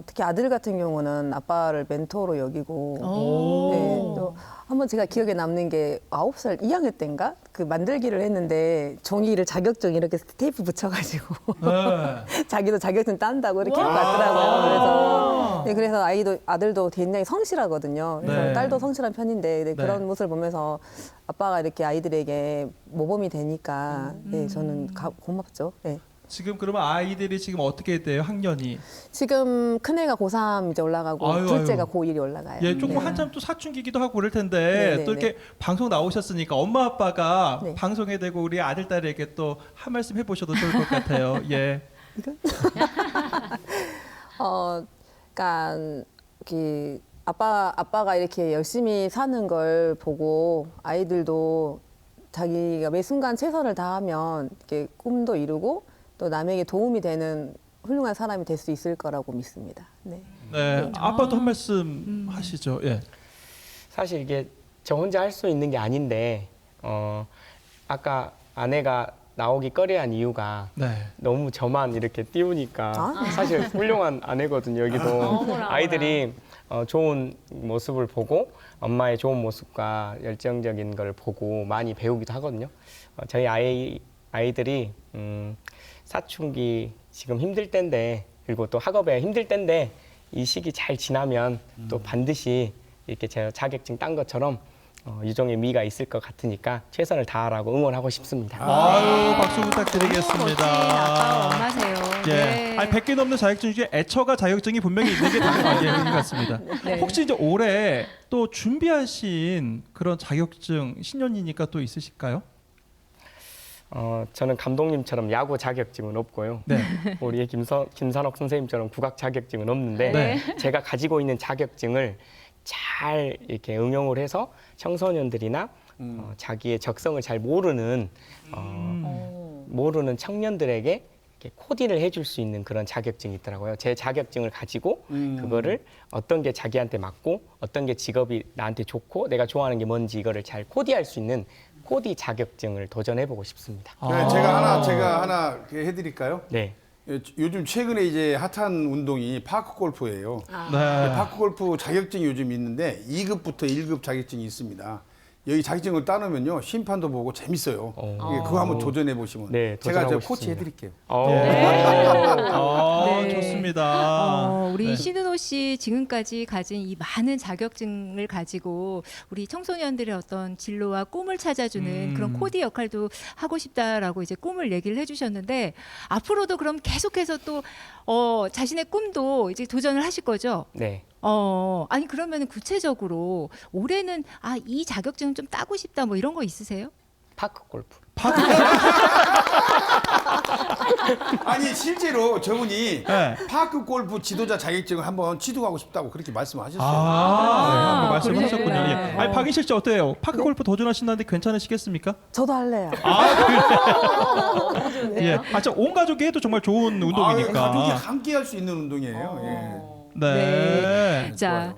특히 아들 같은 경우는 아빠를 멘토로 여기고 오. 네, 또 한번 제가 기억에 남는 게 9살 2학년 때인가 그 만들기를 했는데 종이를 자격증 이렇게 테이프 붙여가지고 네. 자기도 자격증 딴다고 이렇게 와. 갔더라고요. 그래서 아들도 굉장히 성실하거든요. 그래서 네. 딸도 성실한 편인데 네. 그런 모습을 보면서 아빠가 이렇게 아이들에게 모범이 되니까 네, 저는 고맙죠. 네. 지금 그러면 아이들이 지금 어떻게 돼요? 학년이? 지금 큰애가 고3 이제 올라가고 아유, 둘째가 아유. 고1이 올라가요. 예, 조금 네. 한참 또 사춘기기도 하고 그럴 텐데 네, 네, 또 이렇게 방송 나오셨으니까 엄마 아빠가 네. 방송에 대고 우리 아들 딸에게 또 한 말씀 해보셔도 좋을 것 같아요. 예. 그러니까 그 아빠가 이렇게 열심히 사는 걸 보고 아이들도 자기가 매 순간 최선을 다하면 이렇게 꿈도 이루고 또 남에게 도움이 되는 훌륭한 사람이 될 수 있을 거라고 믿습니다. 네. 네. 아빠도 한 말씀 하시죠. 예. 사실 이게 저 혼자 할 수 있는 게 아닌데 아까 아내가 나오기 꺼려한 이유가 네. 너무 저만 이렇게 띄우니까 사실 훌륭한 아내거든요. 여기도 어머나, 아이들이 좋은 모습을 보고 엄마의 좋은 모습과 열정적인 걸 보고 많이 배우기도 하거든요. 저희 아이들이 사춘기 지금 힘들 때인데 그리고 또 학업에 힘들 때인데 이 시기 잘 지나면 또 반드시 이렇게 제가 자격증 딴 것처럼 유종의 미가 있을 것 같으니까 최선을 다하라고 응원하고 싶습니다. 아유, 박수 멋진 부탁드리겠습니다. 아빠 엄마세요. 예. 네. 아니 100개 넘는 자격증 중에 애처가 자격증이 분명히 있는 게 당연한 것 같습니다. 네. 혹시 이제 올해 또 준비하신 그런 자격증 신년이니까 또 있으실까요? 저는 감독님처럼 야구 자격증은 없고요. 네. 우리 김산옥 선생님처럼 국악 자격증은 없는데 네. 제가 가지고 있는 자격증을 잘 이렇게 응용을 해서 청소년들이나 자기의 적성을 잘 모르는 청년들에게 이렇게 코디를 해줄 수 있는 그런 자격증이 있더라고요. 제 자격증을 가지고 그거를 어떤 게 자기한테 맞고 어떤 게 직업이 나한테 좋고 내가 좋아하는 게 뭔지 이거를 잘 코디할 수 있는 코디 자격증을 도전해보고 싶습니다. 네, 제가 하나 해드릴까요? 네. 요즘 최근에 이제 핫한 운동이 파크 골프예요. 네. 파크 골프 자격증이 요즘 있는데 2급부터 1급 자격증이 있습니다. 여기 자격증을 따놓으면요 심판도 보고 재밌어요. 예, 그거 한번 도전해 보시면 네, 제가 도전하고 코치 싶습니다. 해드릴게요. 네. 좋습니다. 우리 네. 신은호 씨 지금까지 가진 이 많은 자격증을 가지고 우리 청소년들의 어떤 진로와 꿈을 찾아주는 그런 코디 역할도 하고 싶다라고 이제 꿈을 얘기를 해주셨는데 앞으로도 그럼 계속해서 또 자신의 꿈도 이제 도전을 하실 거죠? 네. 아니 그러면 구체적으로 올해는 이 자격증 좀 따고 싶다 뭐 이런 거 있으세요? 파크 골프. 아니 실제로 저분이 네. 파크 골프 지도자 자격증을 한번 취득하고 싶다고 그렇게 말씀하셨어요. 한번 말씀하셨군요. 그러셨구나. 예. 아니 박인실 씨 어때요? 파크 골프 도전하신다는데 괜찮으시겠습니까? 저도 할래요. 예. 온 가족이 해도 정말 좋은 운동이니까. 가족이 함께 할 수 있는 운동이에요. 네. 자.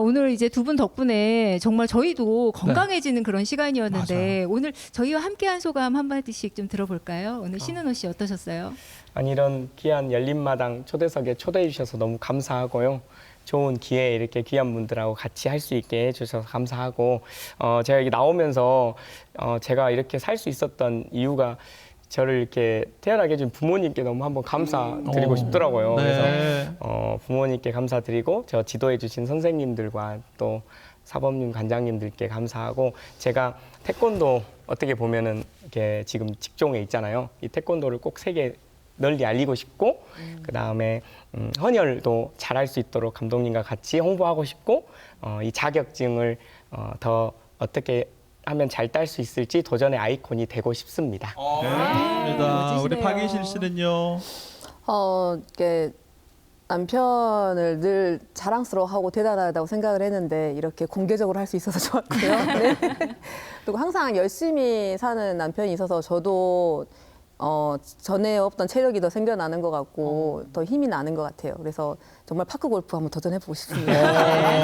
오늘 이제 두 분 덕분에 정말 저희도 건강해지는 그런 시간이었는데 오늘 저희와 함께한 소감 한마디씩 좀 들어볼까요? 오늘 신은호 씨 어떠셨어요? 아니 이런 귀한 열린마당 초대석에 초대해 주셔서 너무 감사하고요. 좋은 기회에 이렇게 귀한 분들하고 같이 할 수 있게 해주셔서 감사하고 제가 여기 나오면서 제가 이렇게 살 수 있었던 이유가 저를 이렇게 태어나게 해준 부모님께 너무 한번 감사드리고 싶더라고요. 네. 그래서 부모님께 감사드리고 저 지도해 주신 선생님들과 또 사범님, 관장님들께 감사하고 제가 태권도 어떻게 보면은 이렇게 지금 직종에 있잖아요. 이 태권도를 꼭 세계 널리 알리고 싶고 그 다음에 헌혈도 잘할 수 있도록 감독님과 같이 홍보하고 싶고 이 자격증을 더 어떻게 하면 잘 딸 수 있을지 도전의 아이콘이 되고 싶습니다. 네. 좋습니다. 우리 멋지시네요. 박인실 씨는요. 이게 남편을 늘 자랑스러워하고 대단하다고 생각을 했는데 이렇게 공개적으로 할 수 있어서 좋았고요. 네. 그리고 항상 열심히 사는 남편이 있어서 저도 전에 없던 체력이 더 생겨나는 것 같고 더 힘이 나는 것 같아요. 그래서 정말 파크 골프 한번 도전해보고 싶습니다.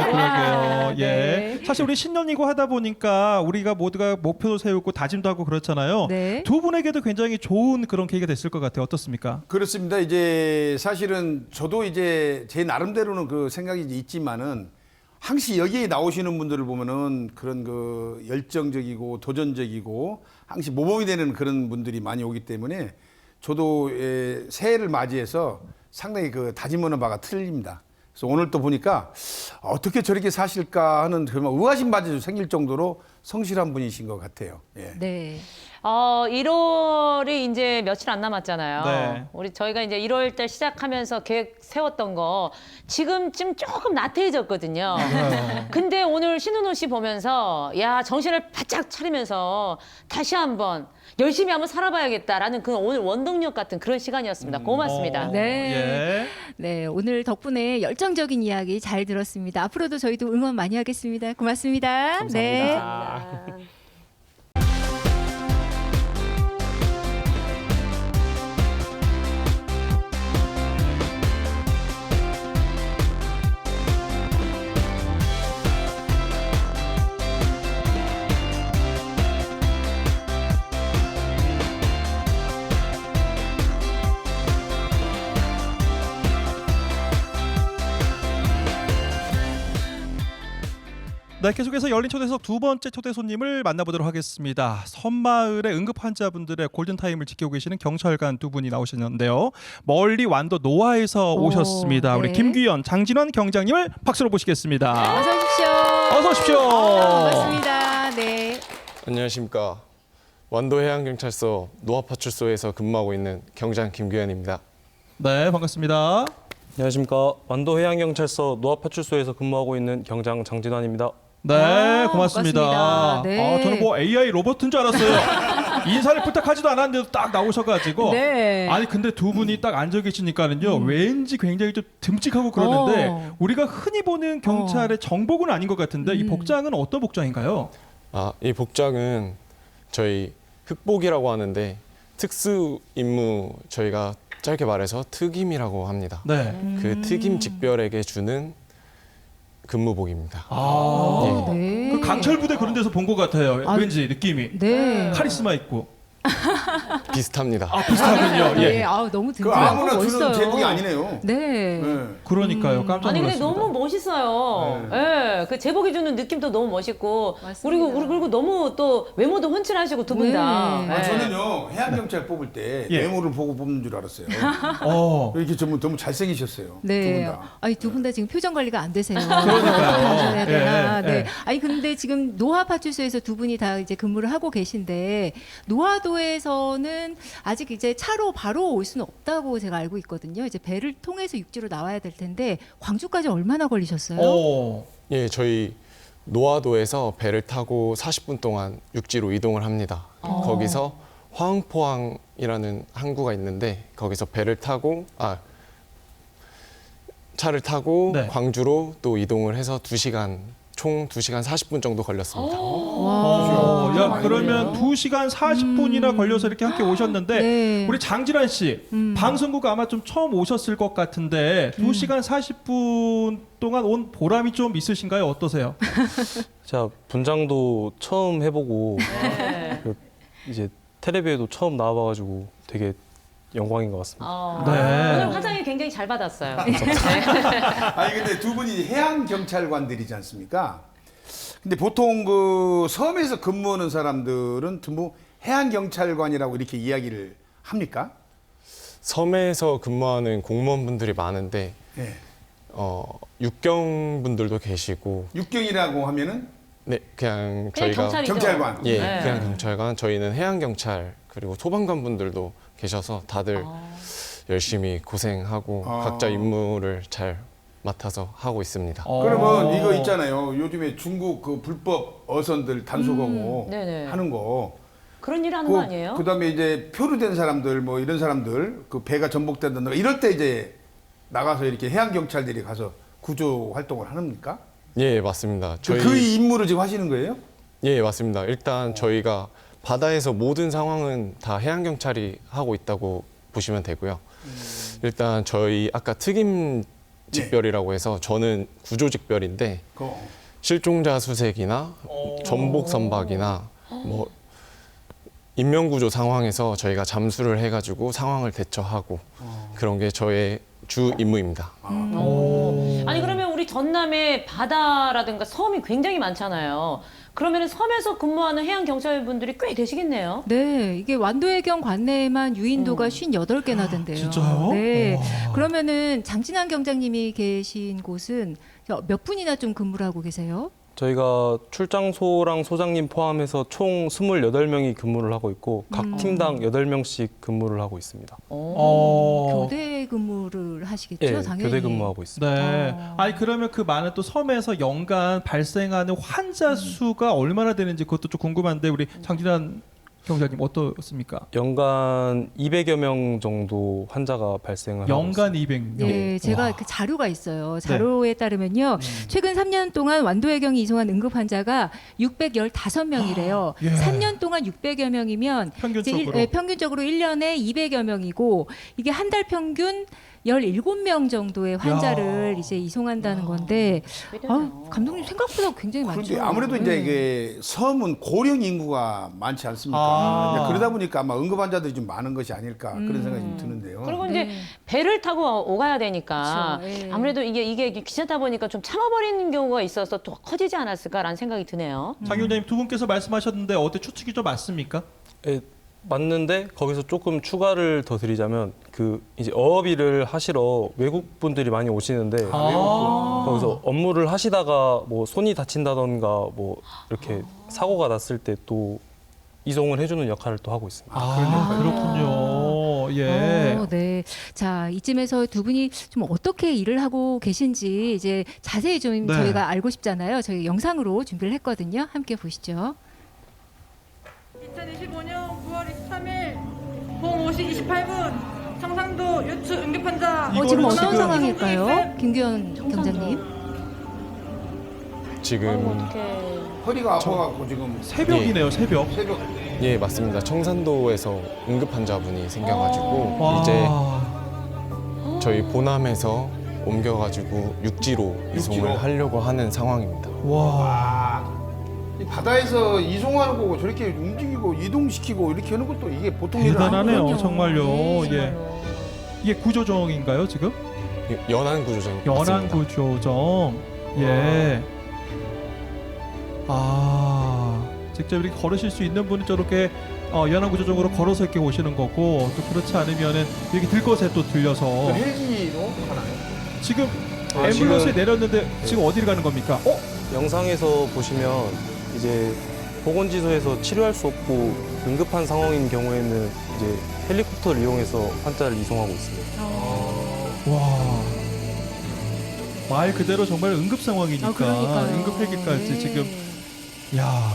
그러게요. 예. 네. 사실 우리 신년이고 하다 보니까 우리가 모두가 목표도 세우고 다짐도 하고 그렇잖아요. 네. 두 분에게도 굉장히 좋은 그런 계기가 됐을 것 같아요. 어떻습니까? 그렇습니다. 이제 사실은 저도 이제 제 나름대로는 그 생각이 있지만은 항시 여기에 나오시는 분들을 보면은 그런 그 열정적이고 도전적이고 항시 모범이 되는 그런 분들이 많이 오기 때문에 저도 새해를 맞이해서 상당히 그 다짐하는 바가 틀립니다. 그래서 오늘 또 보니까 어떻게 저렇게 사실까 하는 정말 의아심마저 생길 정도로 성실한 분이신 것 같아요. 예. 네. 1월이 이제 며칠 안 남았잖아요. 네. 저희가 이제 1월 달 시작하면서 계획 세웠던 거 지금쯤 조금 나태해졌거든요. 근데 오늘 신은호 씨 보면서 야, 정신을 바짝 차리면서 다시 한번 열심히 한번 살아봐야겠다라는 그 오늘 원동력 같은 그런 시간이었습니다. 고맙습니다. 네. 예. 네, 오늘 덕분에 열정적인 이야기 잘 들었습니다. 앞으로도 저희도 응원 많이 하겠습니다. 고맙습니다. 네. 네, 계속해서 열린 초대석 두 번째 초대 손님을 만나보도록 하겠습니다. 섬마을의 응급 환자분들의 골든타임을 지키고 계시는 경찰관 두 분이 나오셨는데요. 멀리 완도 노아에서 오셨습니다. 우리 네. 김규현, 장진원 경장님을 박수로 모시겠습니다. 어서 오십시오. 어서 오십시오. 반갑습니다. 네. 안녕하십니까. 완도해양경찰서 노아파출소에서 근무하고 있는 경장 김규현입니다. 네, 반갑습니다. 안녕하십니까. 완도해양경찰서 노아파출소에서 근무하고 있는 경장 장진환입니다. 네, 고맙습니다. 반갑습니다. 네. 저는 뭐 AI 로봇인 줄 알았어요. 인사를 부탁하지도 않았는데도 딱 나오셔가지고. 네. 아니 근데 두 분이 딱 앉아 계시니까는요, 왠지 굉장히 좀 듬직하고 그러는데 우리가 흔히 보는 경찰의 정복은 아닌 것 같은데 이 복장은 어떤 복장인가요? 이 복장은 저희 흑복이라고 하는데 특수 임무 저희가 짧게 말해서 특임이라고 합니다. 네. 그 특임 직별에게 주는 근무복입니다. 아. 네. 그 강철 부대 그런 데서 본 것 같아요. 아, 왠지 느낌이. 네. 카리스마 있고. 비슷합니다. 아, 비슷하군요. 네. 예. 아, 너무 그 든든하고 아무나 멋있어요. 주는 제복이 아니네요. 네. 네. 그러니까요. 깜짝 아니 근데 놀랐습니다. 너무 멋있어요. 예, 그 제복이 주는 느낌도 너무 멋있고 맞습니다. 그리고 너무 또 외모도 훤칠하시고 두 분 다. 네. 아, 저는요 해양경찰 뽑을 때 예. 외모를 보고 뽑는 줄 알았어요. 어. 이렇게 너무 잘생기셨어요. 두 분 네. 다. 아니 두 분 다 지금 표정 관리가 안 되세요. 그러니까요. 해야 되나? 예, 예, 네. 예. 아니 근데 지금 노화파출소에서 두 분이 다 이제 근무를 하고 계신데 노화도에서는 아직 이제 차로 바로 올 수는 없다고 제가 알고 있거든요. 이제 배를 통해서 육지로 나와야 될 텐데 광주까지 얼마나 걸리셨어요? 어. 예, 저희 노화도에서 배를 타고 40분 동안 육지로 이동을 합니다. 거기서 화흥포항이라는 항구가 있는데 거기서 차를 타고 네. 광주로 또 이동을 해서 총 2시간 40분 정도 걸렸습니다. 어, 야, 그러면 2시간 40분이나 걸려서 이렇게 함께 오셨는데 네. 우리 장진환 씨 방송국 아마 좀 처음 오셨을 것 같은데 2시간 40분 동안 온 보람이 좀 있으신가요? 어떠세요? 제가 분장도 처음 해보고 네. 그 이제 텔레비에도 처음 나와봐가지고 되게 영광인 것 같습니다. 네. 오늘 화장이 굉장히 잘 받았어요. 아니 근데 두 분이 해양 경찰관들이지 않습니까? 근데 보통 그 섬에서 근무하는 사람들은 전부 해양 경찰관이라고 이렇게 이야기를 합니까? 섬에서 근무하는 공무원분들이 많은데 예. 육경분들도 계시고 육경이라고 하면은 네, 그냥 그냥 저희가 경찰이죠. 경찰관. 예, 네. 그냥 경찰관, 저희는 해양경찰 그리고 소방관분들도 계셔서 다들 열심히 고생하고 아. 각자 임무를 잘 맡아서 하고 있습니다. 그러면 이거 있잖아요. 요즘에 중국 그 불법 어선들 단속하고 네네. 하는 거. 그런 일 하는 거 아니에요? 그다음에 이제 표류 된 사람들 뭐 이런 사람들 그 배가 전복된다든가 이럴 때 이제 나가서 이렇게 해양 경찰들이 가서 구조 활동을 합니까? 예, 맞습니다. 그 임무를 지금 하시는 거예요? 예, 맞습니다. 일단 저희가 바다에서 모든 상황은 다 해양경찰이 하고 있다고 보시면 되고요. 일단 저희 아까 특임 직별이라고 해서 저는 구조직별인데 실종자 수색이나 전복 선박이나 뭐 인명구조 상황에서 저희가 잠수를 해가지고 상황을 대처하고 그런 게 저의 주 임무입니다. 아니 그러면 우리 전남에 바다라든가 섬이 굉장히 많잖아요. 그러면 섬에서 근무하는 해양 경찰분들이 꽤 되시겠네요. 네, 이게 완도해경 관내에만 유인도가 58개나 된대요. 진짜요? 네. 와. 그러면은 장진환 경장님이 계신 곳은 몇 분이나 좀 근무를 하고 계세요? 저희가 출장소랑 소장님 포함해서 총 28명이 근무를 하고 있고 각 팀당 8명씩 근무를 하고 있습니다. 교대 근무를 하시겠죠, 예, 당연히. 교대 근무하고 있습니다. 네. 아니 그러면 그 많은 또 섬에서 연간 발생하는 환자 수가 얼마나 되는지 그것도 좀 궁금한데 우리 장진환 경장님 어떻습니까? 연간 200여 명 정도 환자가 발생을 하고 연간 있습니다. 200명. 네, 제가 와. 그 자료가 있어요. 자료에 따르면요. 음. 최근 3년 동안 완도해경이 이송한 응급 환자가 615명이래요. 예. 3년 동안 600여 명이면 평균적으로. 평균적으로 1년에 200여 명이고 이게 한 달 평균 17명 정도의 환자를 이제 이송한다는 건데 감독님 생각보다 굉장히 많죠. 그런데 아무래도 이제 네. 이게 섬은 고령 인구가 많지 않습니까? 아. 그러다 보니까 아마 응급 환자들이 좀 많은 것이 아닐까 그런 생각이 좀 드는데요. 그리고 이제 배를 타고 오가야 되니까 그렇죠. 예. 아무래도 이게 귀찮다 보니까 좀 참아버리는 경우가 있어서 또 커지지 않았을까라는 생각이 드네요. 장 경장님 두 분께서 말씀하셨는데 어때 추측이 좀 맞습니까? 예, 맞는데 거기서 조금 추가를 더 드리자면 그 이제 어업일을 하시러 외국 분들이 많이 오시는데 거기서 업무를 하시다가 뭐 손이 다친다던가 뭐 이렇게 사고가 났을 때 또 이송을 해주는 역할을 또 하고 있습니다. 그렇군요. 예. 네. 자, 이쯤에서 두 분이 좀 어떻게 일을 하고 계신지 이제 자세히 좀 네. 저희가 알고 싶잖아요. 저희 영상으로 준비를 했거든요. 함께 보시죠. 2025년 9월 23일 05시 28분 청상도 요추 응급 환자 지금 이거는 어떤 지금- 상황일까요? 김규현 경장님. 지금 어떡해. 허리가 아파갖고 지금 새벽이네요, 새벽. 새벽. 예, 맞습니다. 청산도에서 응급 환자분이 생겨가지고 와. 이제 저희 보남에서 옮겨가지고 육지로 이송을 하려고 하는 상황입니다. 와. 이 바다에서 이송하는 거고 저렇게 움직이고 이동시키고 이렇게 하는 것도 이게 보통 일은 대단하네요, 아니거든요. 정말요. 예. 정말로. 이게 구조정인가요, 지금? 연안 구조정 연안 맞습니다. 구조정. 예. 직접 이렇게 걸으실 수 있는 분은 저렇게 연안 구조정으로 걸어서 이렇게 오시는 거고, 또 그렇지 않으면은 이렇게 들것에 또 들려서 그 헬기로 하나요? 지금 아, 앰뷸런스에 지금- 내렸는데 지금 어디를 가는 겁니까? 영상에서 보시면 이제 보건지소에서 치료할 수 없고 응급한 상황인 경우에는 이제 헬리콥터를 이용해서 환자를 이송하고 있습니다. 와. 말 그대로 정말 응급 상황이니까 그러니까요. 응급 헬기까지 네. 지금 야.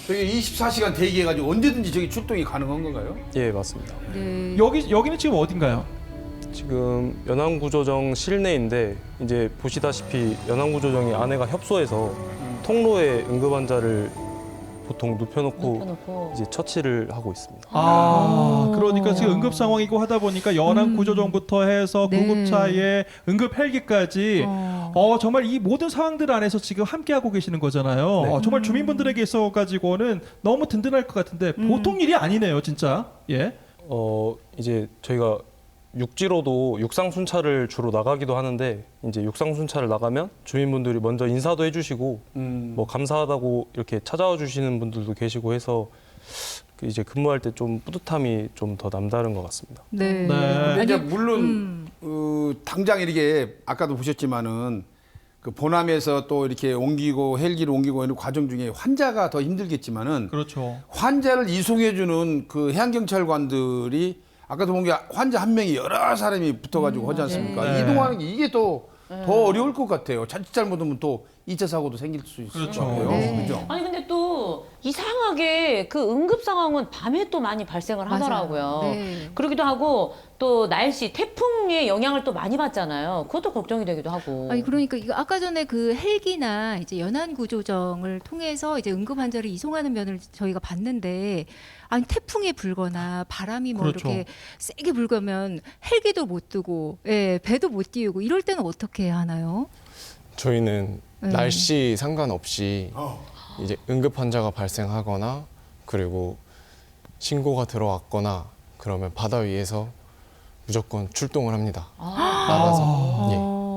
저기 24시간 대기해가지고 언제든지 저기 출동이 가능한 건가요? 예, 맞습니다. 네. 여기는 지금 어딘가요? 지금 연안구조정 실내인데 이제 보시다시피 연안구조정이 안에가 협소해서 통로에 응급 환자를 보통 눕혀놓고 눕혀놓고. 이제 처치를 하고 있습니다. 그러니까 지금 응급 상황이고 하다 보니까 연안 구조정부터 해서 네. 구급차에 응급 헬기까지 어. 정말 이 모든 상황들 안에서 지금 함께 하고 계시는 거잖아요. 네. 정말 주민분들에게 있어 가지고는 너무 든든할 것 같은데 보통 일이 아니네요, 진짜. 예. 이제 저희가 육지로도 육상 순찰을 주로 나가기도 하는데 이제 육상 순찰을 나가면 주민분들이 먼저 인사도 해주시고 뭐 감사하다고 이렇게 찾아와 주시는 분들도 계시고 해서 그 이제 근무할 때 좀 뿌듯함이 좀 더 남다른 것 같습니다. 네. 네. 근데 이제 물론 당장 이렇게 아까도 보셨지만은 그 보남에서 또 이렇게 옮기고 헬기를 옮기고 이런 과정 중에 환자가 더 힘들겠지만은 그렇죠. 환자를 이송해주는 그 해양경찰관들이 아까도 본 게 환자 한 명이 여러 사람이 붙어가지고 하지 않습니까? 네. 이동하는 게 이게 더 어려울 것 같아요. 자칫 잘못하면 또 2차 사고도 생길 수 있을 그렇죠. 것 같아요. 네. 그죠? 아니 근데 또 이상하게 그 응급 상황은 밤에 또 많이 발생을 맞아요. 하더라고요. 네. 그러기도 하고 또 날씨, 태풍의 영향을 또 많이 받잖아요. 그것도 걱정이 되기도 하고. 아니 그러니까 이거 아까 전에 그 헬기나 이제 연안 구조정을 통해서 이제 응급 환자를 이송하는 면을 저희가 봤는데 아니 태풍이 불거나 바람이 뭐 그렇죠. 이렇게 세게 불거면 헬기도 못 뜨고 예, 배도 못 띄우고 이럴 때는 어떻게 해야 하나요? 저희는 네. 날씨 상관없이 이제 응급 환자가 발생하거나 그리고 신고가 들어왔거나 그러면 바다 위에서 무조건 출동을 합니다. 나가서.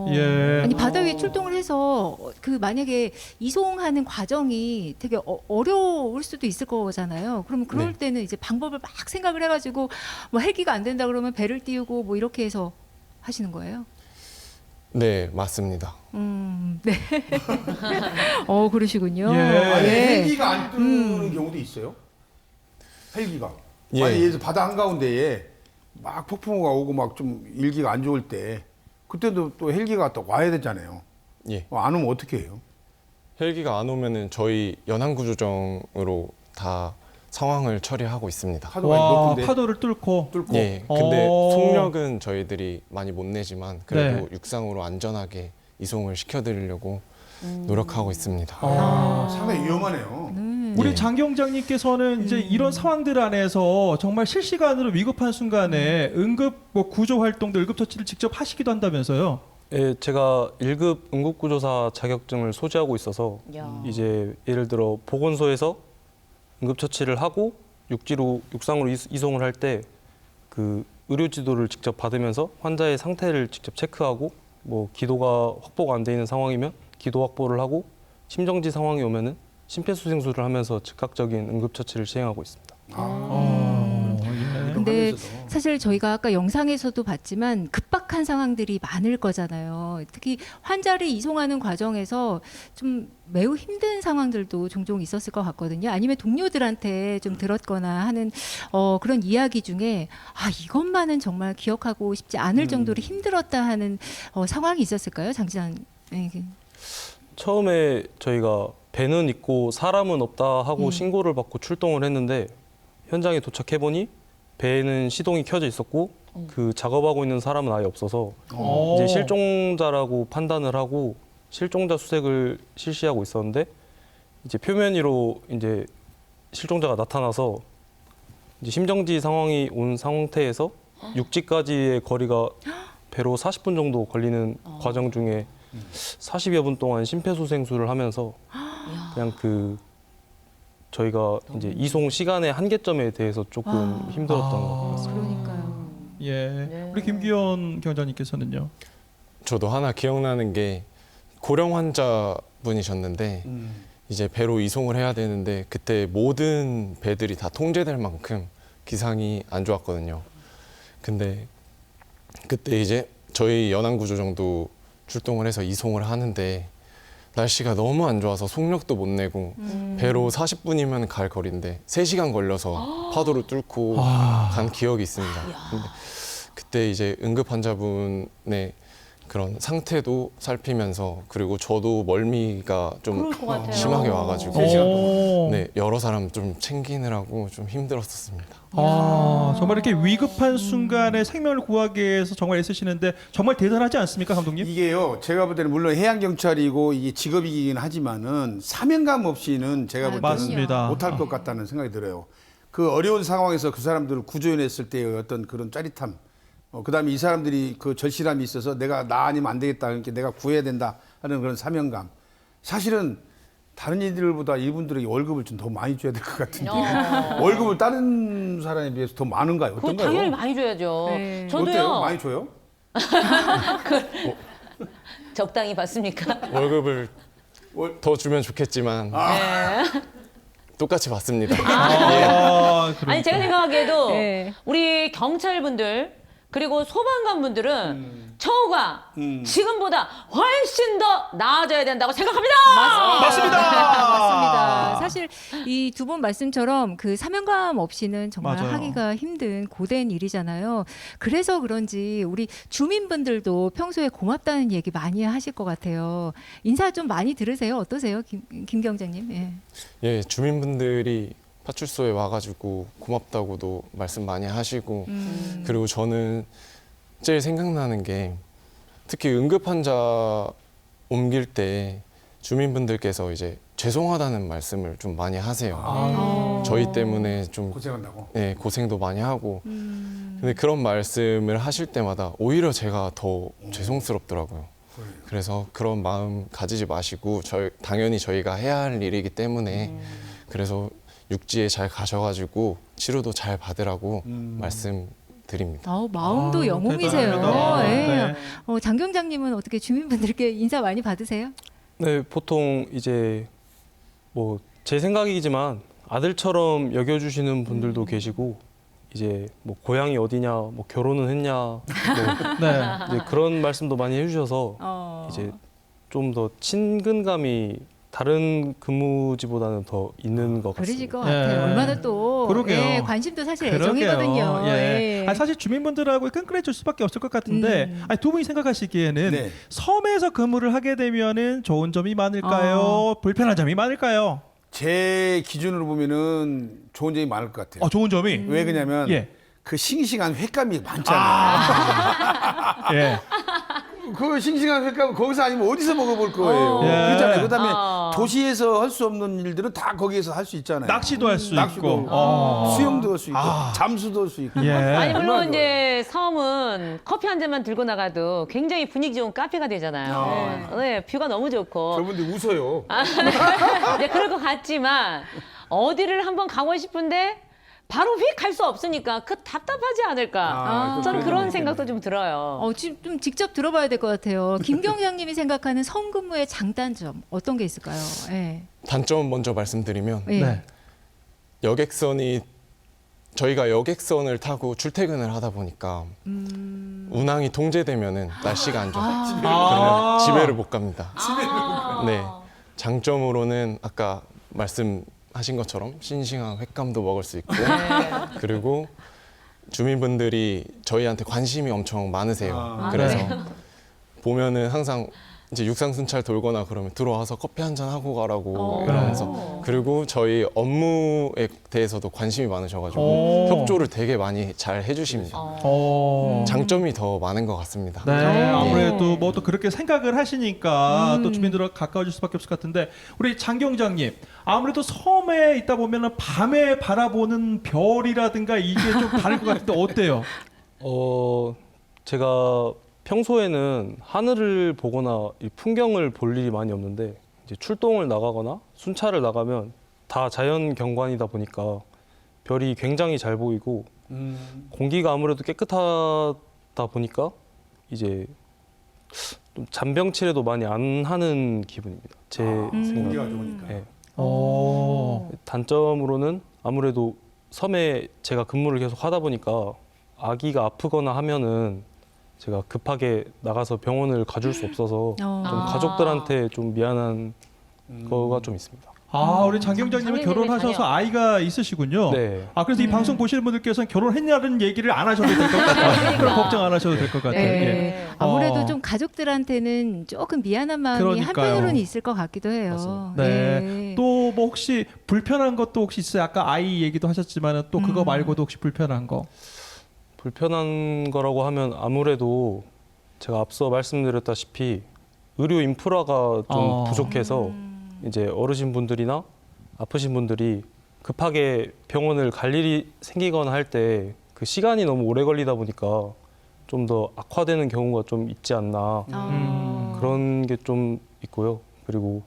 예. 예. 아니 바다 위에 출동을 해서 그 만약에 이송하는 과정이 되게 어려울 수도 있을 거잖아요. 그러면 그럴 네. 때는 이제 방법을 막 생각을 해가지고 뭐 헬기가 안 된다 그러면 배를 띄우고 뭐 이렇게 해서 하시는 거예요. 네, 맞습니다. 네. 그러시군요. 예. 아니, 예. 헬기가 안 뜨는 경우도 있어요? 헬기가. 예. 만약 예를 들어 바다 한가운데에 막 폭풍우가 오고 막 좀 일기가 안 좋을 때 그때도 또 헬기가 또 와야 되잖아요. 예. 안 오면 어떻게 해요? 헬기가 안 오면은 저희 연안구조정으로 다 상황을 처리하고 있습니다. 파도가 와, 높은데 파도를 뚫고. 예. 근데 어. 속력은 저희들이 많이 못 내지만 그래도 네. 육상으로 안전하게 이송을 시켜드리려고 노력하고 있습니다. 상당히 위험하네요. 우리 예. 장 경장님께서는 이제 이런 상황들 안에서 정말 실시간으로 위급한 순간에 응급 뭐 구조 활동들, 응급 처치를 직접 하시기도 한다면서요? 예, 제가 1급 응급구조사 자격증을 소지하고 있어서 야. 이제 예를 들어 보건소에서 응급처치를 하고 육상으로 이송을 할 때 그 의료 지도를 직접 받으면서 환자의 상태를 직접 체크하고 뭐 기도가 확보가 안 돼 있는 상황이면 기도 확보를 하고 심정지 상황이 오면은 심폐소생술을 하면서 즉각적인 응급처치를 시행하고 있습니다. 근데 사실 저희가 아까 영상에서도 봤지만 급박한 상황들이 많을 거잖아요. 특히 환자를 이송하는 과정에서 좀 매우 힘든 상황들도 종종 있었을 것 같거든요. 아니면 동료들한테 좀 들었거나 하는 그런 이야기 중에 이것만은 정말 기억하고 싶지 않을 정도로 힘들었다 하는 상황이 있었을까요, 장지환? 처음에 저희가 배는 있고 사람은 없다 하고 신고를 받고 출동을 했는데 현장에 도착해 보니 배에는 시동이 켜져 있었고 그 작업하고 있는 사람은 아예 없어서 이제 실종자라고 판단을 하고 실종자 수색을 실시하고 있었는데 이제 표면 위로 이제 실종자가 나타나서 이제 심정지 상황이 온 상태에서 육지까지의 거리가 배로 40분 정도 걸리는 과정 중에 40여 분 동안 심폐소생술을 하면서 그냥 저희가 이제 이송 시간의 한계점에 대해서 조금 힘들었던 것 같습니다. 그러니까요. 예. 우리 김기현 경장님께서는요. 저도 하나 기억나는 게 고령 환자분이셨는데 이제 배로 이송을 해야 되는데 그때 모든 배들이 다 통제될 만큼 기상이 안 좋았거든요. 근데 그때 이제 저희 연안구조정도 출동을 해서 이송을 하는데 날씨가 너무 안 좋아서 속력도 못 내고 배로 40분이면 갈 거리인데 3시간 걸려서 파도를 뚫고 간 기억이 있습니다. 근데 그때 이제 응급 환자분의 그런 상태도 살피면서 그리고 저도 멀미가 좀 그럴 것 같아요. 심하게 와가지고 오. 네, 여러 사람 좀 챙기느라고 좀 힘들었었습니다. 정말 이렇게 위급한 순간에 생명을 구하기 위해서 정말 애쓰시는데 정말 대단하지 않습니까, 감독님? 이게요, 제가 볼 때는 물론 해양경찰이고 이게 직업이긴 하지만은 사명감 없이는 제가 볼 때는 맞습니다. 못할 것 같다는 생각이 들어요. 그 어려운 상황에서 그 사람들을 구조해냈을 때의 어떤 그런 짜릿함, 그다음에 이 사람들이 그 절실함이 있어서 나 아니면 안 되겠다, 그러니까 내가 구해야 된다 하는 그런 사명감. 사실은 다른 이들보다 이분들에게 월급을 좀 더 많이 줘야 될 것 같은데 월급을 다른 사람에 비해서 더 많은가요? 그거 어떤가요? 당연히 많이 줘야죠. 네. 어때요? 저도요. 많이 줘요? 적당히 받습니까? 월급을 더 주면 좋겠지만 똑같이 받습니다. 아니 제가 생각하기에도 네. 우리 경찰분들 그리고 소방관분들은 처우가 지금보다 훨씬 더 나아져야 된다고 생각합니다. 맞습니다. 맞습니다. 사실 이 두 분 말씀처럼 그 사명감 없이는 정말 맞아요. 하기가 힘든 고된 일이잖아요. 그래서 그런지 우리 주민분들도 평소에 고맙다는 얘기 많이 하실 것 같아요. 인사 좀 많이 들으세요. 어떠세요, 김 경장님? 예. 예, 주민분들이 파출소에 와가지고 고맙다고도 말씀 많이 하시고 그리고 저는 제일 생각나는 게 특히 응급 환자 옮길 때 주민분들께서 이제 죄송하다는 말씀을 좀 많이 하세요. 저희 때문에 좀 고생한다고. 네, 고생도 많이 하고 근데 그런 말씀을 하실 때마다 오히려 제가 더 죄송스럽더라고요. 그래서 그런 마음 가지지 마시고 당연히 저희가 해야 할 일이기 때문에 그래서 육지에 잘 가셔가지고 치료도 잘 받으라고 말씀드립니다. 마음도 아, 영웅이세요. 대단합니다. 예. 네. 장 경장님은 어떻게 주민분들께 인사 많이 받으세요? 네, 보통 이제 뭐 제 생각이지만 아들처럼 여겨주시는 분들도 계시고 이제 뭐 고향이 어디냐, 뭐 결혼은 했냐, 뭐 네. 이제 그런 말씀도 많이 해주셔서 이제 좀 더 친근감이 다른 근무지보다는 더 있는 것 그러실 같습니다. 것 같아요. 예. 얼마나 또 그러게요. 예, 관심도 사실 그러게요. 애정이거든요. 예. 예. 아니, 사실 주민분들하고 끈끈해질 수밖에 없을 것 같은데 아니, 두 분이 생각하시기에는 네. 섬에서 근무를 하게 되면은 좋은 점이 많을까요? 불편한 점이 많을까요? 제 기준으로 보면은 좋은 점이 많을 것 같아요. 좋은 점이 왜 그러냐면 예. 그 싱싱한 횟감이 많잖아요. 예. 그 싱싱한 횟감 거기서 아니면 어디서 먹어볼 거예요. 예. 그렇잖아요. 그다음에 도시에서 할 수 없는 일들은 다 거기에서 할 수 있잖아요. 낚시도 할 수 낚시도 있고. 하고, 수영도 할 수 있고 잠수도 할 수 있고. 예. 아니 물론 얼마나 이제 섬은 커피 한 잔만 들고 나가도 굉장히 분위기 좋은 카페가 되잖아요. 네, 뷰가 너무 좋고. 저분들 웃어요. 네, 그럴 것 같지만 어디를 한번 가고 싶은데 바로 휙 갈 수 없으니까 그 답답하지 않을까. 또 저는 그런 그런 점이 생각도 좀 들어요. 지금 좀 직접 들어봐야 될 것 같아요. 김 경장님이 생각하는 섬 근무의 장단점 어떤 게 있을까요? 예. 단점 먼저 말씀드리면 예. 네. 저희가 여객선을 타고 출퇴근을 하다 보니까 운항이 통제되면은 날씨가 안 좋아요. 그러면 집에를 못 갑니다. 네. 장점으로는 아까 말씀하신 것처럼 싱싱한 횟감도 먹을 수 있고 그리고 주민분들이 저희한테 관심이 엄청 많으세요. 그래서 보면은 항상 이제 육상 순찰 돌거나 그러면 들어와서 커피 한잔 하고 가라고 어. 이러면서 그리고 저희 업무에 대해서도 관심이 많으셔가지고 오. 협조를 되게 많이 잘 해주십니다. 장점이 더 많은 것 같습니다. 네, 아무래도 뭐 또 그렇게 생각을 하시니까 또 주민들과 가까워질 수밖에 없을 것 같은데 우리 장 경장님 아무래도 섬에 있다 보면은 밤에 바라보는 별이라든가 이게 좀 다를 것 같은데 어때요? 제가 평소에는 하늘을 보거나 이 풍경을 볼 일이 많이 없는데 이제 출동을 나가거나 순찰을 나가면 다 자연 경관이다 보니까 별이 굉장히 잘 보이고 공기가 아무래도 깨끗하다 보니까 이제 좀 잔병치레도 많이 안 하는 기분입니다. 제 생각에. 공기가 좋으니까. 네. 단점으로는 아무래도 섬에 제가 근무를 계속 하다 보니까 아기가 아프거나 하면은 제가 급하게 나가서 병원을 가줄 수 없어서 좀 가족들한테 좀 미안한 거가 좀 있습니다. 아, 우리 장 경장님은 결혼하셔서 아이가 있으시군요. 네. 아, 그래서 이 방송 보시는 분들께서는 결혼했냐는 얘기를 안 하셔도 될 것 같아요. 그럼 걱정 안 하셔도 될 것 같아요. 네. 예. 아무래도 좀 가족들한테는 조금 미안한 마음이 그러니까요. 한편으로는 있을 것 같기도 해요. 맞습니다. 네. 또 뭐 혹시 불편한 것도 혹시 있어요? 아까 아이 얘기도 하셨지만 또 그거 말고도 혹시 불편한 거? 불편한 거라고 하면 아무래도 제가 앞서 말씀드렸다시피 의료 인프라가 좀 부족해서 이제 어르신분들이나 아프신 분들이 급하게 병원을 갈 일이 생기거나 할 때 그 시간이 너무 오래 걸리다 보니까 좀 더 악화되는 경우가 좀 있지 않나 그런 게 좀 있고요. 그리고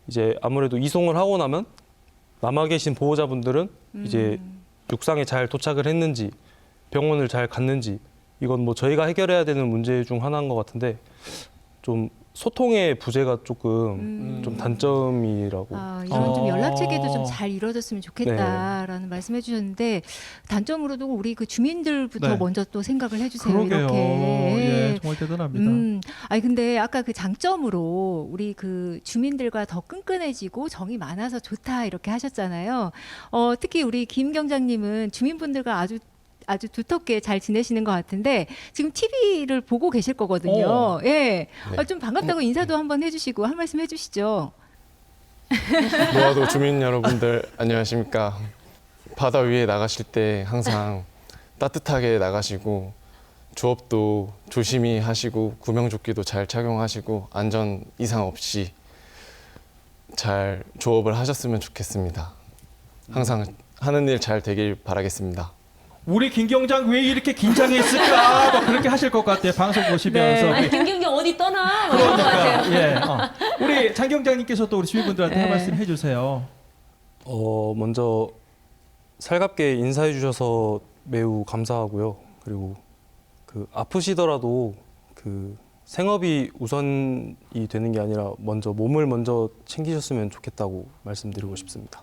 이제 아무래도 이송을 하고 나면 남아 계신 보호자분들은 이제 육상에 잘 도착을 했는지 병원을 잘 갔는지 이건 뭐 저희가 해결해야 되는 문제 중 하나인 것 같은데 좀 소통의 부재가 조금 좀 단점이라고. 이런 좀 연락 체계도 좀 잘 이루어졌으면 좋겠다라는 말씀해 주셨는데 단점으로도 우리 그 주민들부터 네. 먼저 또 생각을 해주세요. 그러게요. 이렇게. 예, 정말 대단합니다. 아니 근데 아까 그 장점으로 우리 그 주민들과 더 끈끈해지고 정이 많아서 좋다 이렇게 하셨잖아요. 특히 우리 김 경장님은 주민분들과 아주 두텁게 잘 지내시는 것 같은데 지금 TV를 보고 계실 거거든요. 예, 네. 좀 반갑다고 인사도 한번 해주시고 한 말씀 해주시죠. 모아도 주민 여러분들 안녕하십니까. 바다 위에 나가실 때 항상 따뜻하게 나가시고 조업도 조심히 하시고 구명조끼도 잘 착용하시고 안전 이상 없이 잘 조업을 하셨으면 좋겠습니다. 항상 하는 일 잘 되길 바라겠습니다. 우리 김 경장 왜 이렇게 긴장했을까? 뭐 그렇게 하실 것 같아요. 방송 보시면서. 아니 김경경 어디 떠나? 뭐 이런 것 같아요. 예. 우리 장 경장님께서도 우리 주민분들한테 한 말씀 해주세요. 먼저 살갑게 인사해 주셔서 매우 감사하고요. 그리고 그 아프시더라도 그 생업이 우선이 되는 게 아니라 먼저 몸을 먼저 챙기셨으면 좋겠다고 말씀드리고 싶습니다.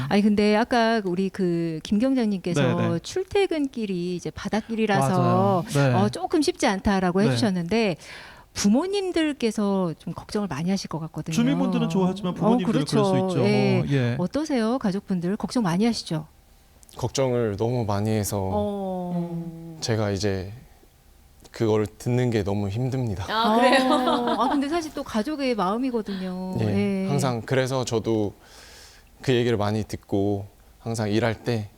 아니 근데 아까 우리 그 김 경장님께서 네네. 출퇴근길이 이제 바닷길이라서 맞아요. 네. 조금 쉽지 않다라고 네. 해주셨는데 부모님들께서 좀 걱정을 많이 하실 것 같거든요. 주민분들은 좋아하지만 부모님들은 그렇죠. 그럴 수 있죠. 예. 예. 어떠세요, 가족분들 걱정 많이 하시죠? 걱정을 너무 많이 해서 제가 이제 그걸 듣는 게 너무 힘듭니다. 아 그래요? 근데 사실 또 가족의 마음이거든요. 예, 예. 항상 그래서 저도 그 얘기를 많이 듣고 항상 일할 때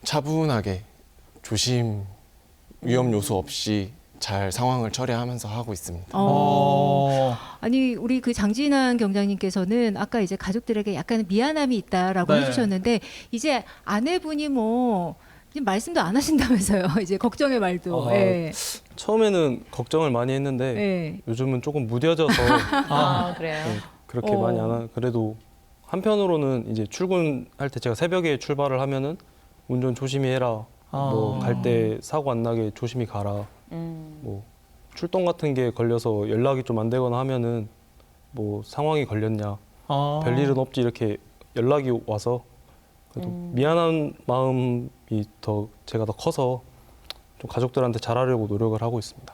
차분하게 조심, 위험 요소 없이 잘 상황을 처리하면서 하고 있습니다. 아니 우리 그 장진환 경장님께서는 아까 이제 가족들에게 약간 미안함이 있다라고 네. 해주셨는데 이제 아내분이 뭐 이제 말씀도 안 하신다면서요. 이제 걱정의 말도. 예. 처음에는 걱정을 많이 했는데 예. 요즘은 조금 무뎌져서 아 그래요? 그렇게 많이 안 하. 그래도 한편으로는 이제 출근할 때 제가 새벽에 출발을 하면은 운전 조심히 해라. 뭐 갈 때 사고 안 나게 조심히 가라. 뭐 출동 같은 게 걸려서 연락이 좀 안 되거나 하면은 뭐 상황이 걸렸냐. 별일은 없지 이렇게 연락이 와서 그래도 미안한 마음이 제가 더 커서 좀 가족들한테 잘하려고 노력을 하고 있습니다.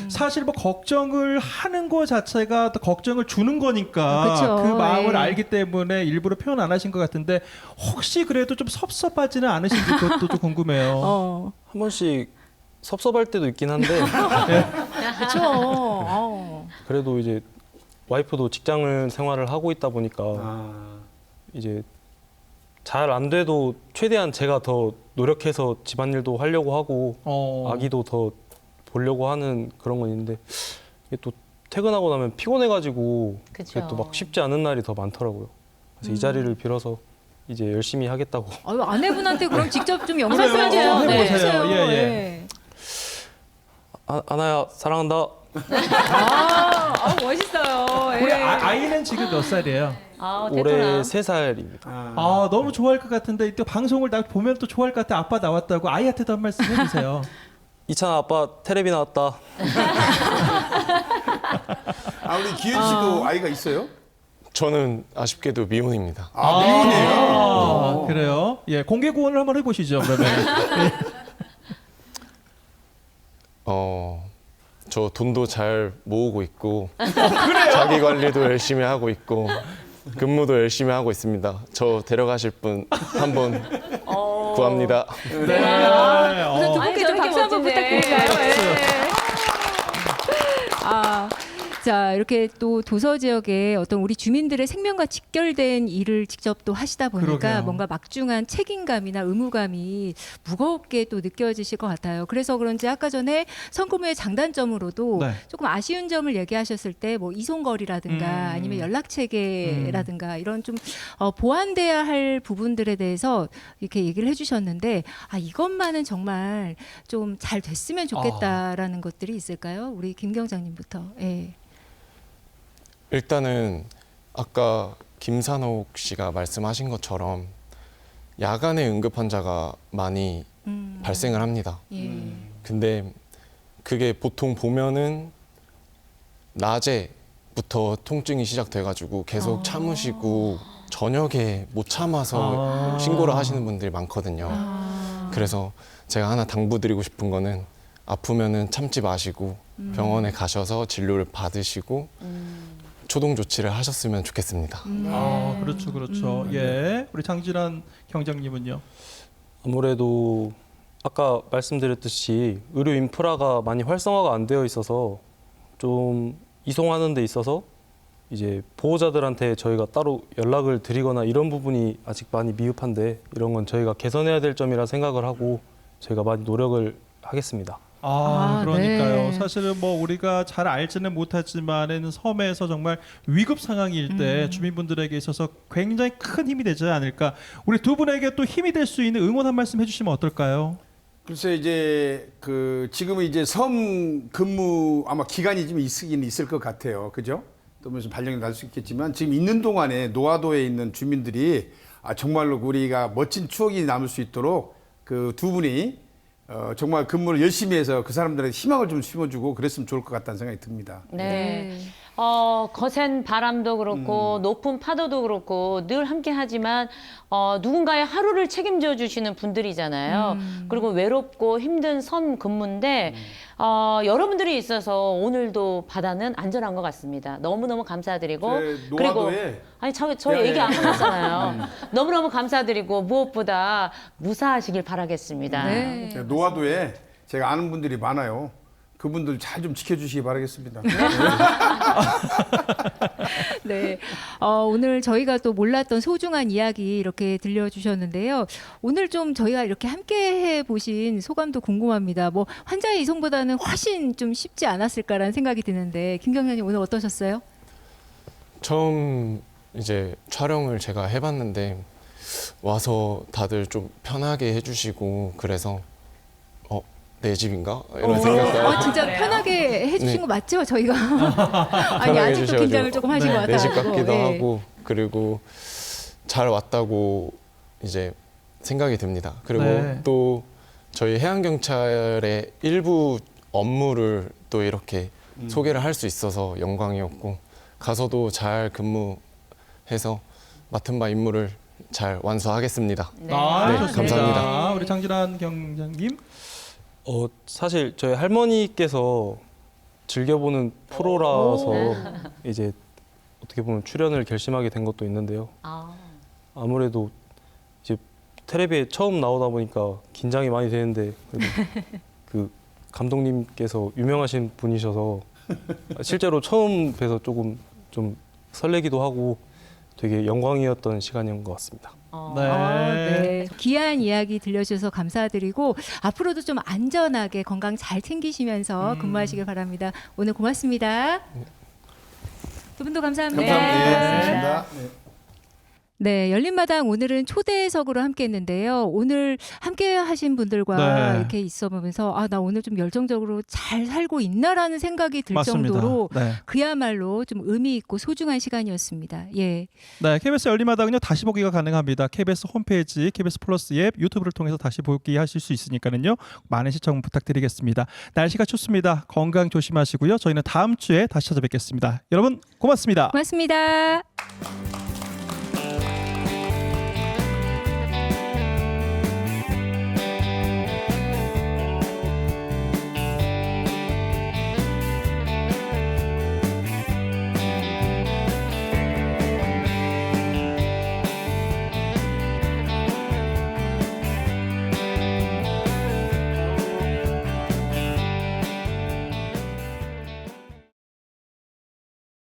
사실 뭐 걱정을 하는 것 자체가 또 걱정을 주는 거니까 그쵸. 그 마음을 예. 알기 때문에 일부러 표현 안 하신 것 같은데 혹시 그래도 좀 섭섭하지는 않으신지 그것도 좀 궁금해요. 한 번씩 섭섭할 때도 있긴 한데 그렇죠. 그래도 이제 와이프도 직장을 생활을 하고 있다 보니까 아. 이제 잘 안 돼도 최대한 제가 더 노력해서 집안일도 하려고 하고 아기도 더 보려고 하는 그런 건 있는데 이게 또 퇴근하고 나면 피곤해가지고 그게 그쵸. 또 막 쉽지 않은 날이 더 많더라고요. 그래서 이 자리를 빌어서 이제 열심히 하겠다고. 아유, 아내분한테 그럼 직접 좀 영상 그래요. 편지 좀 해보세요. 해주세요. 예, 예. 예. 아나야 사랑한다. 멋있어요. 우리 예. 아이는 지금 몇 살이에요? 아, 올해 테토남. 3살입니다. 아, 너무 좋아할 것 같은데 이때 방송을 나 보면 또 좋아할 것 같아. 아빠 나왔다고 아이한테도 한 말씀 해주세요. 이찬아 아빠 테레비 나왔다. 아, 우리 기현 씨도 아이가 있어요? 저는 아쉽게도 미혼입니다. 아, 미혼이에요? 아, 그래요? 예, 공개 구원을 한번 해보시죠. 그러면. 저 돈도 잘 모으고 있고 자기 관리도 열심히 하고 있고 근무도 열심히 하고 있습니다. 저 데려가실 분 한번 구합니다. 네. 두 아니, 분께 좀 저렇게 박수 한번 멋진데. 부탁드릴까요? 예. 아, 자, 이렇게 또 도서 지역에 어떤 우리 주민들의 생명과 직결된 일을 직접 또 하시다 보니까 그러게요. 뭔가 막중한 책임감이나 의무감이 무겁게 또 느껴지실 것 같아요. 그래서 그런지 아까 전에 성금의 장단점으로도 네. 조금 아쉬운 점을 얘기하셨을 때 뭐 이송거리라든가 아니면 연락 체계라든가 이런 좀 보완돼야 할 부분들에 대해서 이렇게 얘기를 해주셨는데 아 이것만은 정말 좀 잘 됐으면 좋겠다라는 것들이 있을까요? 우리 김 경장님부터. 예. 일단은 아까 김산옥 씨가 말씀하신 것처럼 야간에 응급 환자가 많이 발생을 합니다. 예. 근데 그게 보통 보면은 낮에부터 통증이 시작돼가지고 계속 참으시고 저녁에 못 참아서 신고를 하시는 분들이 많거든요. 그래서 제가 하나 당부드리고 싶은 거는 아프면은 참지 마시고 병원에 가셔서 진료를 받으시고 초동 조치를 하셨으면 좋겠습니다. 아, 그렇죠, 그렇죠. 예, 우리 장진환 경장님은요. 아무래도 아까 말씀드렸듯이 의료 인프라가 많이 활성화가 안 되어 있어서 좀 이송하는 데 있어서 이제 보호자들한테 저희가 따로 연락을 드리거나 이런 부분이 아직 많이 미흡한데 이런 건 저희가 개선해야 될 점이라 생각을 하고 저희가 많이 노력을 하겠습니다. 그러니까요. 네. 사실은 뭐 우리가 잘 알지는 못하지만은 섬에서 정말 위급 상황일 때 주민분들에게 있어서 굉장히 큰 힘이 되지 않을까. 우리 두 분에게 또 힘이 될 수 있는 응원 한 말씀 해주시면 어떨까요? 글쎄 이제 그 지금은 이제 섬 근무 아마 기간이 좀 있긴 있을 것 같아요. 그죠? 또 무슨 발령이 날 수 있겠지만 지금 있는 동안에 노아도에 있는 주민들이 정말로 우리가 멋진 추억이 남을 수 있도록 그 두 분이 정말 근무를 열심히 해서 그 사람들에게 희망을 좀 심어주고 그랬으면 좋을 것 같다는 생각이 듭니다. 네. 거센 바람도 그렇고 높은 파도도 그렇고 늘 함께 하지만 누군가의 하루를 책임져 주시는 분들이잖아요. 그리고 외롭고 힘든 섬 근무인데 여러분들이 있어서 오늘도 바다는 안전한 것 같습니다. 너무너무 감사드리고 그리고 아니 저 얘기 안 끝났잖아요. 너무너무 감사드리고 무엇보다 무사하시길 바라겠습니다. 네. 노아도에 제가 아는 분들이 많아요. 그분들 잘 좀 지켜주시기 바라겠습니다. 네. 오늘 저희가 또 몰랐던 소중한 이야기 이렇게 들려주셨는데요. 오늘 좀 저희가 이렇게 함께 해보신 소감도 궁금합니다. 뭐 환자의 이송보다는 훨씬 좀 쉽지 않았을까라는 생각이 드는데 김경련님 오늘 어떠셨어요? 처음 이제 촬영을 제가 해봤는데 와서 다들 좀 편하게 해주시고 그래서 내 집인가? 이런 생각을 진짜 편하게 해주신 네. 거 맞죠? 저희가 아니 편하게 아직도 해주셔가지고 긴장을 조금 하신 것 내 집 같아요. 같기도 하고 그리고 잘 왔다고 이제 생각이 듭니다. 그리고 네. 또 저희 해양경찰의 일부 업무를 또 이렇게 소개를 할 수 있어서 영광이었고 가서도 잘 근무해서 맡은 바 임무를 잘 완수하겠습니다. 네. 좋습니다. 감사합니다. 우리 장진환 경장님. 사실 저희 할머니께서 즐겨보는 프로라서 이제 어떻게 보면 출연을 결심하게 된 것도 있는데요. 아무래도 이제 텔레비에 처음 나오다 보니까 긴장이 많이 되는데 그래도 그 감독님께서 유명하신 분이셔서 실제로 처음 뵈서 조금 좀 설레기도 하고 되게 영광이었던 시간인 것 같습니다. 네. 귀한 이야기 들려주셔서 감사드리고 앞으로도 좀 안전하게 건강 잘 챙기시면서 근무하시길 바랍니다. 오늘 고맙습니다. 두 분도 감사합니다. 감사합니다. 네, 열린마당 오늘은 초대석으로 함께했는데요. 오늘 함께하신 분들과 네. 이렇게 있어 보면서 아, 나 오늘 좀 열정적으로 잘 살고 있나라는 생각이 들 맞습니다. 정도로 네. 그야말로 좀 의미 있고 소중한 시간이었습니다. 예. 네, KBS 열린마당은요 다시 보기가 가능합니다. KBS 홈페이지, KBS 플러스 앱, 유튜브를 통해서 다시 보기 하실 수 있으니까는요 많은 시청 부탁드리겠습니다. 날씨가 춥습니다. 건강 조심하시고요. 저희는 다음 주에 다시 찾아뵙겠습니다. 여러분 고맙습니다. 고맙습니다.